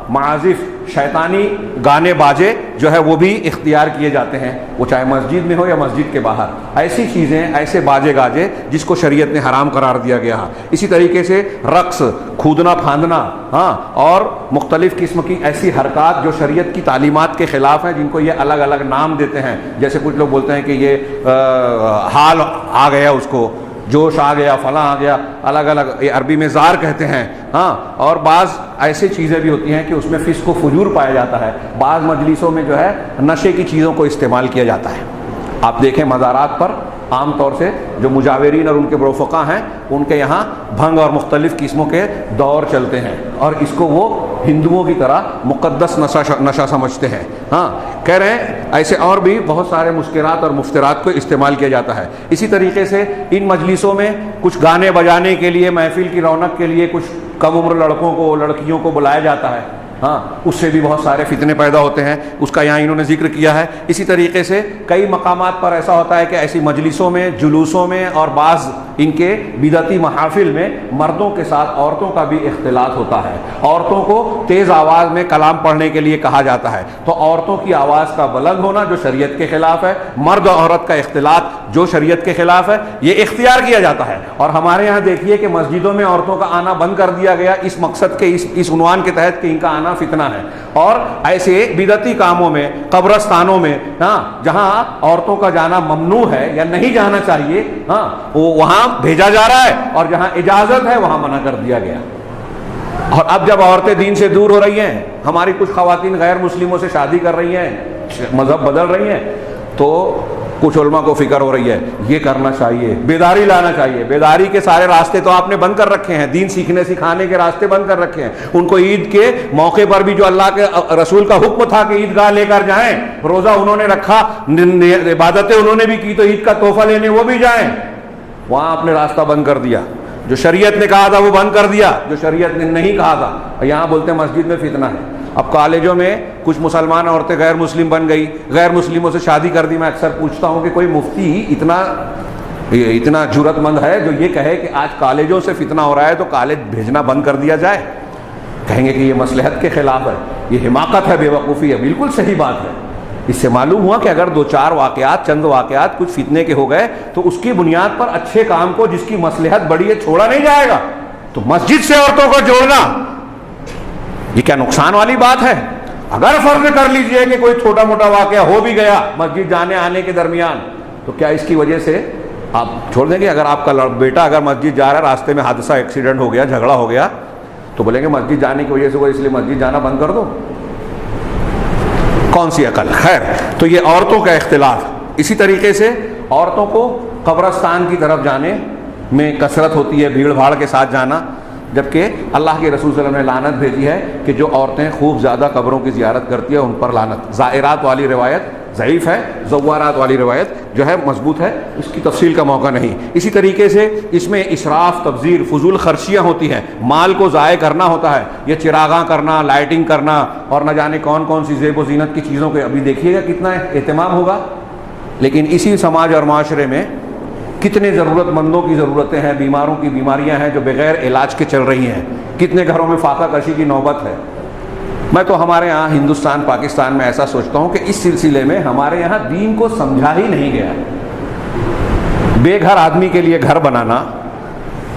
معازف، شیطانی گانے باجے جو ہے وہ بھی اختیار کیے جاتے ہیں، وہ چاہے مسجد میں ہو یا مسجد کے باہر. ایسی چیزیں، ایسے باجے گاجے جس کو شریعت نے حرام قرار دیا گیا ہے. اسی طریقے سے رقص، کھودنا پھاندنا اور مختلف قسم کی ایسی حرکات جو شریعت کی تعلیمات کے خلاف ہیں، جن کو یہ الگ الگ نام دیتے ہیں. جیسے کچھ لوگ بولتے ہیں کہ یہ حال آ گیا، اس کو جوش آ گیا، فلاں آ گیا، الگ الگ یہ عربی میں زار کہتے ہیں. اور بعض ایسی چیزیں بھی ہوتی ہیں کہ اس میں فسق و فجور پایا جاتا ہے. بعض مجلسوں میں جو ہے نشے کی چیزوں کو استعمال کیا جاتا ہے. آپ دیکھیں مزارات پر عام طور سے جو مجاورین اور ان کے رفقا ہیں، ان کے یہاں بھنگ اور مختلف قسموں کے دور چلتے ہیں اور اس کو وہ ہندوؤں کی طرح مقدس نشہ سمجھتے ہیں. کہہ رہے ہیں ایسے اور بھی بہت سارے مسکرات اور مفترات کو استعمال کیا جاتا ہے. اسی طریقے سے ان مجلسوں میں کچھ گانے بجانے کے لیے، محفل کی رونق کے لیے کچھ کم عمر لڑکوں کو، لڑکیوں کو بلایا جاتا ہے. اس سے بھی بہت سارے فتنے پیدا ہوتے ہیں، اس کا یہاں انہوں نے ذکر کیا ہے. اسی طریقے سے کئی مقامات پر ایسا ہوتا ہے کہ ایسی مجلسوں میں، جلوسوں میں اور بعض ان کے بدعتی محافل میں مردوں کے ساتھ عورتوں کا بھی اختلاط ہوتا ہے. عورتوں کو تیز آواز میں کلام پڑھنے کے لیے کہا جاتا ہے، تو عورتوں کی آواز کا بلند ہونا جو شریعت کے خلاف ہے، مرد و عورت کا اختلاط جو شریعت کے خلاف ہے، یہ اختیار کیا جاتا ہے. اور ہمارے یہاں دیکھیے کہ مسجدوں میں عورتوں کا آنا بند کر دیا گیا اس مقصد کے، اس عنوان کے تحت کہ ان کا آنا فتنہ ہے. اور ایسے بدعتی کاموں میں، قبرستانوں میں جہاں عورتوں کا جانا ممنوع ہے یا نہیں جانا چاہیے، وہاں بھیجا جا رہا ہے، اور جہاں اجازت ہے وہاں منع کر دیا گیا. اور اب جب عورتیں دین سے دور ہو رہی ہیں، ہماری کچھ خواتین غیر مسلموں سے شادی کر رہی ہیں، مذہب بدل رہی ہیں، تو کچھ علماء کو فکر ہو رہی ہے یہ کرنا چاہیے، بیداری لانا چاہیے. بیداری کے سارے راستے تو آپ نے بند کر رکھے ہیں، دین سیکھنے سکھانے کے راستے بند کر رکھے ہیں. ان کو عید کے موقع پر بھی جو اللہ کے رسول کا حکم تھا کہ عیدگاہ لے کر جائیں، روزہ انہوں نے رکھا، عبادتیں انہوں نے بھی کی، تو عید کا تحفہ لینے وہ بھی جائیں. وہاں آپ نے راستہ بند کر دیا. جو شریعت نے کہا تھا وہ بند کر دیا، جو شریعت نے نہیں کہا تھا. یہاں بولتے ہیں مسجد میں فتنہ ہے. اب کالجوں میں کچھ مسلمان عورتیں غیر مسلم بن گئی، غیر مسلموں سے شادی کر دی. میں اکثر پوچھتا ہوں کہ کوئی مفتی اتنا جرأت مند ہے جو یہ کہے کہ آج کالجوں سے فتنہ ہو رہا ہے تو کالج بھیجنا بند کر دیا جائے؟ کہیں گے کہ یہ مصلحت کے خلاف ہے، یہ حماقت ہے، بے وقوفی ہے. بالکل صحیح بات ہے. اس سے معلوم ہوا کہ اگر دو چار واقعات، چند واقعات کچھ فتنے کے ہو گئے تو اس کی بنیاد پر اچھے کام کو جس کی مصلحت بڑی ہے چھوڑا نہیں جائے گا. تو مسجد سے عورتوں کو جوڑنا یہ کیا نقصان والی بات ہے؟ اگر فرض کر لیجئے کہ کوئی چھوٹا موٹا واقعہ ہو بھی گیا مسجد جانے آنے کے درمیان، تو کیا اس کی وجہ سے آپ چھوڑ دیں گے؟ اگر آپ کا بیٹا اگر مسجد جا رہا ہے، راستے میں حادثہ، ایکسیڈنٹ ہو گیا، جھگڑا ہو گیا، تو بولیں گے مسجد جانے کی وجہ سے وہ اس لیے مسجد جانا بند کر دو؟ کون سی عقل؟ خیر، تو یہ عورتوں کا اختلاف. اسی طریقے سے عورتوں کو قبرستان کی طرف جانے میں کثرت ہوتی ہے، بھیڑ بھاڑ کے ساتھ جانا، جبکہ اللہ کے رسول صلی اللہ علیہ وسلم نے لعنت بھیجی ہے کہ جو عورتیں خوب زیادہ قبروں کی زیارت کرتی ہیں ان پر لعنت. زائرات والی روایت ضعیف ہے، زوارات والی روایت جو ہے مضبوط ہے، اس کی تفصیل کا موقع نہیں. اسی طریقے سے اس میں اسراف، تبذیر، فضول خرچیاں ہوتی ہیں، مال کو ضائع کرنا ہوتا ہے. یہ چراغاں کرنا، لائٹنگ کرنا اور نہ جانے کون کون سی زیب و زینت کی چیزوں کے ابھی دیکھیے گا کتنا اہتمام ہوگا. لیکن اسی سماج اور معاشرے میں کتنے ضرورت مندوں کی ضرورتیں ہیں، بیماروں کی بیماریاں ہیں جو بغیر علاج کے چل رہی ہیں. کتنے گھروں میں فاقہ کشی کی نوبت ہے. میں تو ہمارے یہاں ہندوستان، پاکستان میں ایسا سوچتا ہوں کہ اس سلسلے میں ہمارے یہاں دین کو سمجھا ہی نہیں گیا. بے گھر آدمی کے لیے گھر بنانا،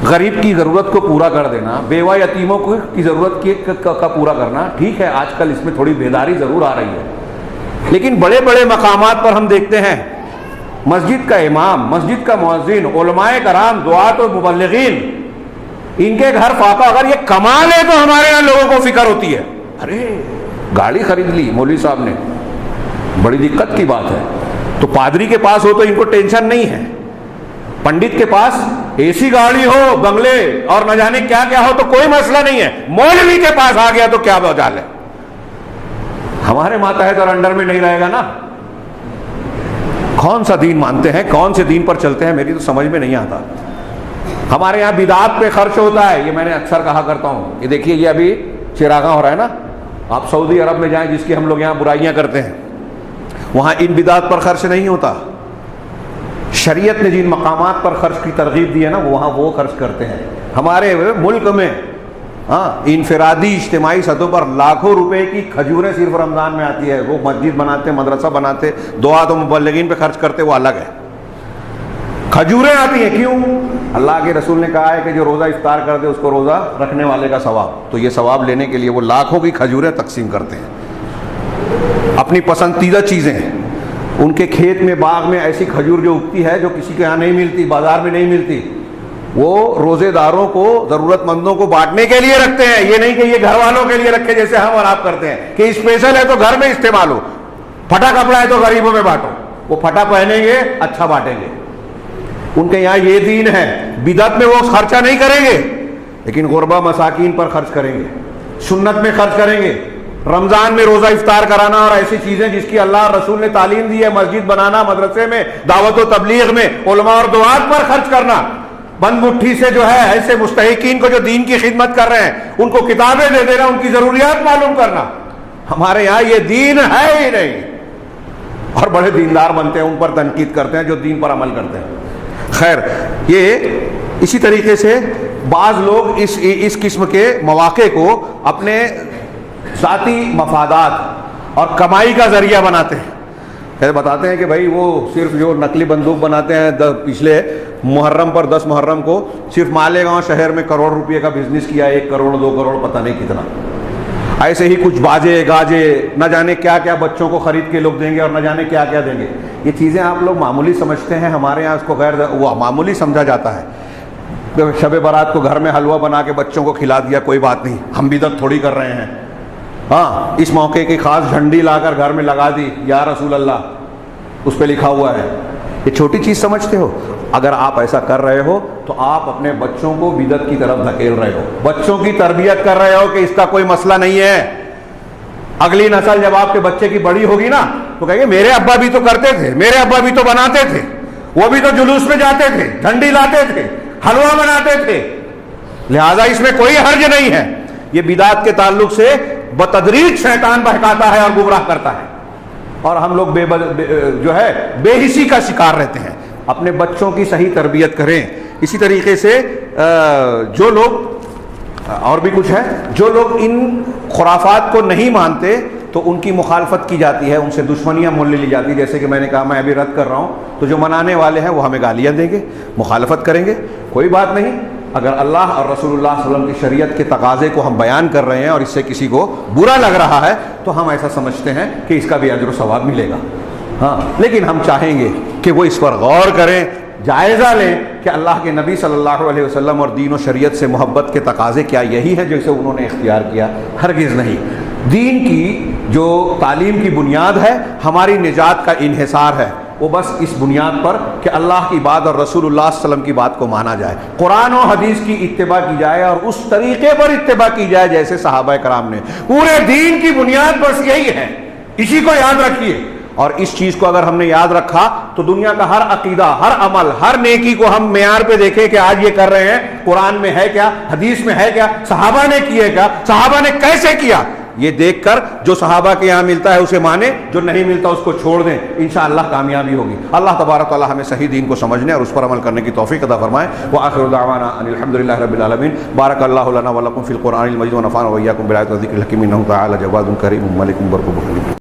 غریب کی ضرورت کو پورا کر دینا، بیوہ یتیموں کی ضرورت کا پورا کرنا، ٹھیک ہے آج کل اس میں تھوڑی بیداری ضرور آ رہی ہے. لیکن بڑے بڑے مقامات پر ہم دیکھتے ہیں مسجد کا امام، مسجد کا مؤذن، علماء کرام، دعات و مبلغین، ان کے گھر فاقہ اگر یہ کمال ہے تو ہمارے یہاں لوگوں کو فکر ہوتی ہے. ارے گاڑی خرید لی مولوی صاحب نے، بڑی دقت کی بات ہے. تو پادری کے پاس ہو تو ان کو ٹینشن نہیں ہے, پنڈت کے پاس اے سی گاڑی ہو, بنگلے اور نہ جانے کیا کیا ہو تو کوئی مسئلہ نہیں ہے, مولوی کے پاس آ گیا تو کیا بجال ہے. ہمارے ماتحت اور انڈر میں نہیں رہے گا نا. کون سا دین مانتے ہیں, کون سے دین پر چلتے ہیں, میری تو سمجھ میں نہیں آتا. ہمارے یہاں بدعات پہ خرچ ہوتا ہے, یہ میں نے اکثر کہا کرتا ہوں. یہ دیکھیے یہ ابھی چراغاں ہو رہا ہے نا, آپ سعودی عرب میں جائیں جس کی ہم لوگ یہاں برائیاں کرتے ہیں, وہاں ان بدعات پر خرچ نہیں ہوتا. شریعت نے جن مقامات پر خرچ کی ترغیب دی ہے نا وہاں وہ خرچ کرتے ہیں. ہمارے ملک میں انفرادی اجتماعی سطح پر لاکھوں روپے کی کھجوریں صرف رمضان میں آتی ہے. وہ مسجد بناتے, مدرسہ بناتے, دعا تو مبلغین پہ خرچ کرتے, وہ الگ ہے. کھجوریں آتی ہیں کیوں؟ اللہ کے رسول نے کہا ہے کہ جو روزہ افطار کر دے اس کو روزہ رکھنے والے کا ثواب. تو یہ ثواب لینے کے لیے وہ لاکھوں کی کھجوریں تقسیم کرتے ہیں. اپنی پسندیدہ چیزیں, ان کے کھیت میں باغ میں ایسی کھجور جو اگتی ہے جو کسی کے یہاں نہیں ملتی, بازار میں نہیں ملتی, وہ روزے داروں کو, ضرورت مندوں کو بانٹنے کے لیے رکھتے ہیں. یہ نہیں کہ یہ گھر والوں کے لیے رکھے جیسے ہم اور آپ کرتے ہیں کہ اسپیشل ہے تو گھر میں استعمال ہو, پھٹا کپڑا ہے تو غریبوں میں بانٹو. وہ پھٹا پہنیں گے اچھا بانٹیں گے. ان کے یہاں یہ دین ہے. بدعت میں وہ خرچہ نہیں کریں گے لیکن غربا مساکین پر خرچ کریں گے, سنت میں خرچ کریں گے. رمضان میں روزہ افطار کرانا اور ایسی چیزیں جس کی اللہ رسول نے تعلیم دی ہے, مسجد بنانا, مدرسے میں دعوت و تبلیغ میں علماء اور دعات پر خرچ کرنا. بند مٹھی سے جو ہے ایسے مستحقین کو جو دین کی خدمت کر رہے ہیں ان کو کتابیں دے دینا, ان کی ضروریات معلوم کرنا. ہمارے یہاں یہ دین ہے ہی نہیں. اور بڑے دیندار بنتے ہیں, ان پر تنقید کرتے ہیں جو دین پر عمل کرتے ہیں. خیر, یہ اسی طریقے سے بعض لوگ اس قسم کے مواقع کو اپنے ذاتی مفادات اور کمائی کا ذریعہ بناتے ہیں. بتاتے ہیں کہ بھائی وہ صرف جو نقلی بندوق بناتے ہیں, پچھلے محرم پر 10 محرم کو صرف مالیگاؤں شہر میں کروڑ روپے کا بزنس کیا, 1 کروڑ 2 کروڑ پتہ نہیں کتنا. ایسے ہی کچھ باجے گاجے نہ جانے کیا کیا بچوں کو خرید کے لوگ دیں گے اور نہ جانے کیا کیا دیں گے. یہ چیزیں آپ لوگ معمولی سمجھتے ہیں, ہمارے یہاں اس کو غیر وہ معمولی سمجھا جاتا ہے. شب برات کو گھر میں حلوہ بنا کے بچوں کو کھلا دیا, کوئی بات نہیں, ہم بدعت تھوڑی کر رہے ہیں. ہاں, اس موقع کی خاص جھنڈی لا کر گھر میں لگا دی, یا رسول اللہ, اس پہ لکھا ہوا ہے. یہ چھوٹی چیز سمجھتے ہو؟ اگر آپ ایسا کر رہے ہو تو آپ اپنے بچوں کو بدعت کی طرف دھکیل رہے ہو, بچوں کی تربیت کر رہے ہو کہ اس کا کوئی مسئلہ نہیں ہے. اگلی نسل جب آپ کے بچے کی بڑی ہوگی نا تو کہیں گے میرے ابا بھی تو کرتے تھے, میرے ابا بھی تو بناتے تھے, وہ بھی تو جلوس میں جاتے تھے, جھنڈی لاتے تھے, حلوہ بناتے تھے. لہذا اس میں کوئی حرج نہیں ہے. یہ بدعت کے تعلق سے بتدریج شیطان بہکاتا ہے اور گمراہ کرتا ہے, اور ہم لوگ جو ہے بے حسی کا شکار رہتے ہیں. اپنے بچوں کی صحیح تربیت کریں. اسی طریقے سے جو لوگ, اور بھی کچھ ہے, جو لوگ ان خرافات کو نہیں مانتے تو ان کی مخالفت کی جاتی ہے, ان سے دشمنیاں مول لی جاتی ہے. جیسے کہ میں نے کہا میں ابھی رد کر رہا ہوں, تو جو منانے والے ہیں وہ ہمیں گالیاں دیں گے, مخالفت کریں گے, کوئی بات نہیں. اگر اللہ اور رسول اللہ صلی اللہ علیہ وسلم کی شریعت کے تقاضے کو ہم بیان کر رہے ہیں اور اس سے کسی کو برا لگ رہا ہے تو ہم ایسا سمجھتے ہیں کہ اس کا بھی اجر و ثواب ملے گا. ہاں, لیکن ہم چاہیں گے کہ وہ اس پر غور کریں, جائزہ لیں کہ اللہ کے نبی صلی اللہ علیہ وسلم اور دین و شریعت سے محبت کے تقاضے کیا یہی ہے جیسے انہوں نے اختیار کیا؟ ہرگز نہیں. دین کی جو تعلیم کی بنیاد ہے, ہماری نجات کا انحصار ہے, وہ بس اس بنیاد پر کہ اللہ کی بات اور رسول اللہ صلی اللہ علیہ وسلم کی بات کو مانا جائے, قرآن و حدیث کی اتباع کی جائے اور اس طریقے پر اتباع کی جائے جیسے صحابہ کرام نے. پورے دین کی بنیاد بس یہی ہے, اسی کو یاد رکھیے. اور اس چیز کو اگر ہم نے یاد رکھا تو دنیا کا ہر عقیدہ, ہر عمل, ہر نیکی کو ہم معیار پہ دیکھیں کہ آج یہ کر رہے ہیں, قرآن میں ہے کیا, حدیث میں ہے کیا, صحابہ نے کیے کیا, صحابہ نے کیسے کیا, یہ دیکھ کر جو صحابہ کے یہاں ملتا ہے اسے مانے, جو نہیں ملتا اس کو چھوڑ دیں. انشاءاللہ کامیابی ہوگی. اللہ تبارک و تعالی ہمیں صحیح دین کو سمجھنے اور اس پر عمل کرنے کی توفیق عطا فرمائے. وآخر دعوانا ان الحمدللہ رب العالمین. بارک اللہ لنا ولکم فی القرآن المجید ونفعنا وإیاکم بالآیات والذکر الحکیم انہ تعالی جواد کریم ملک بر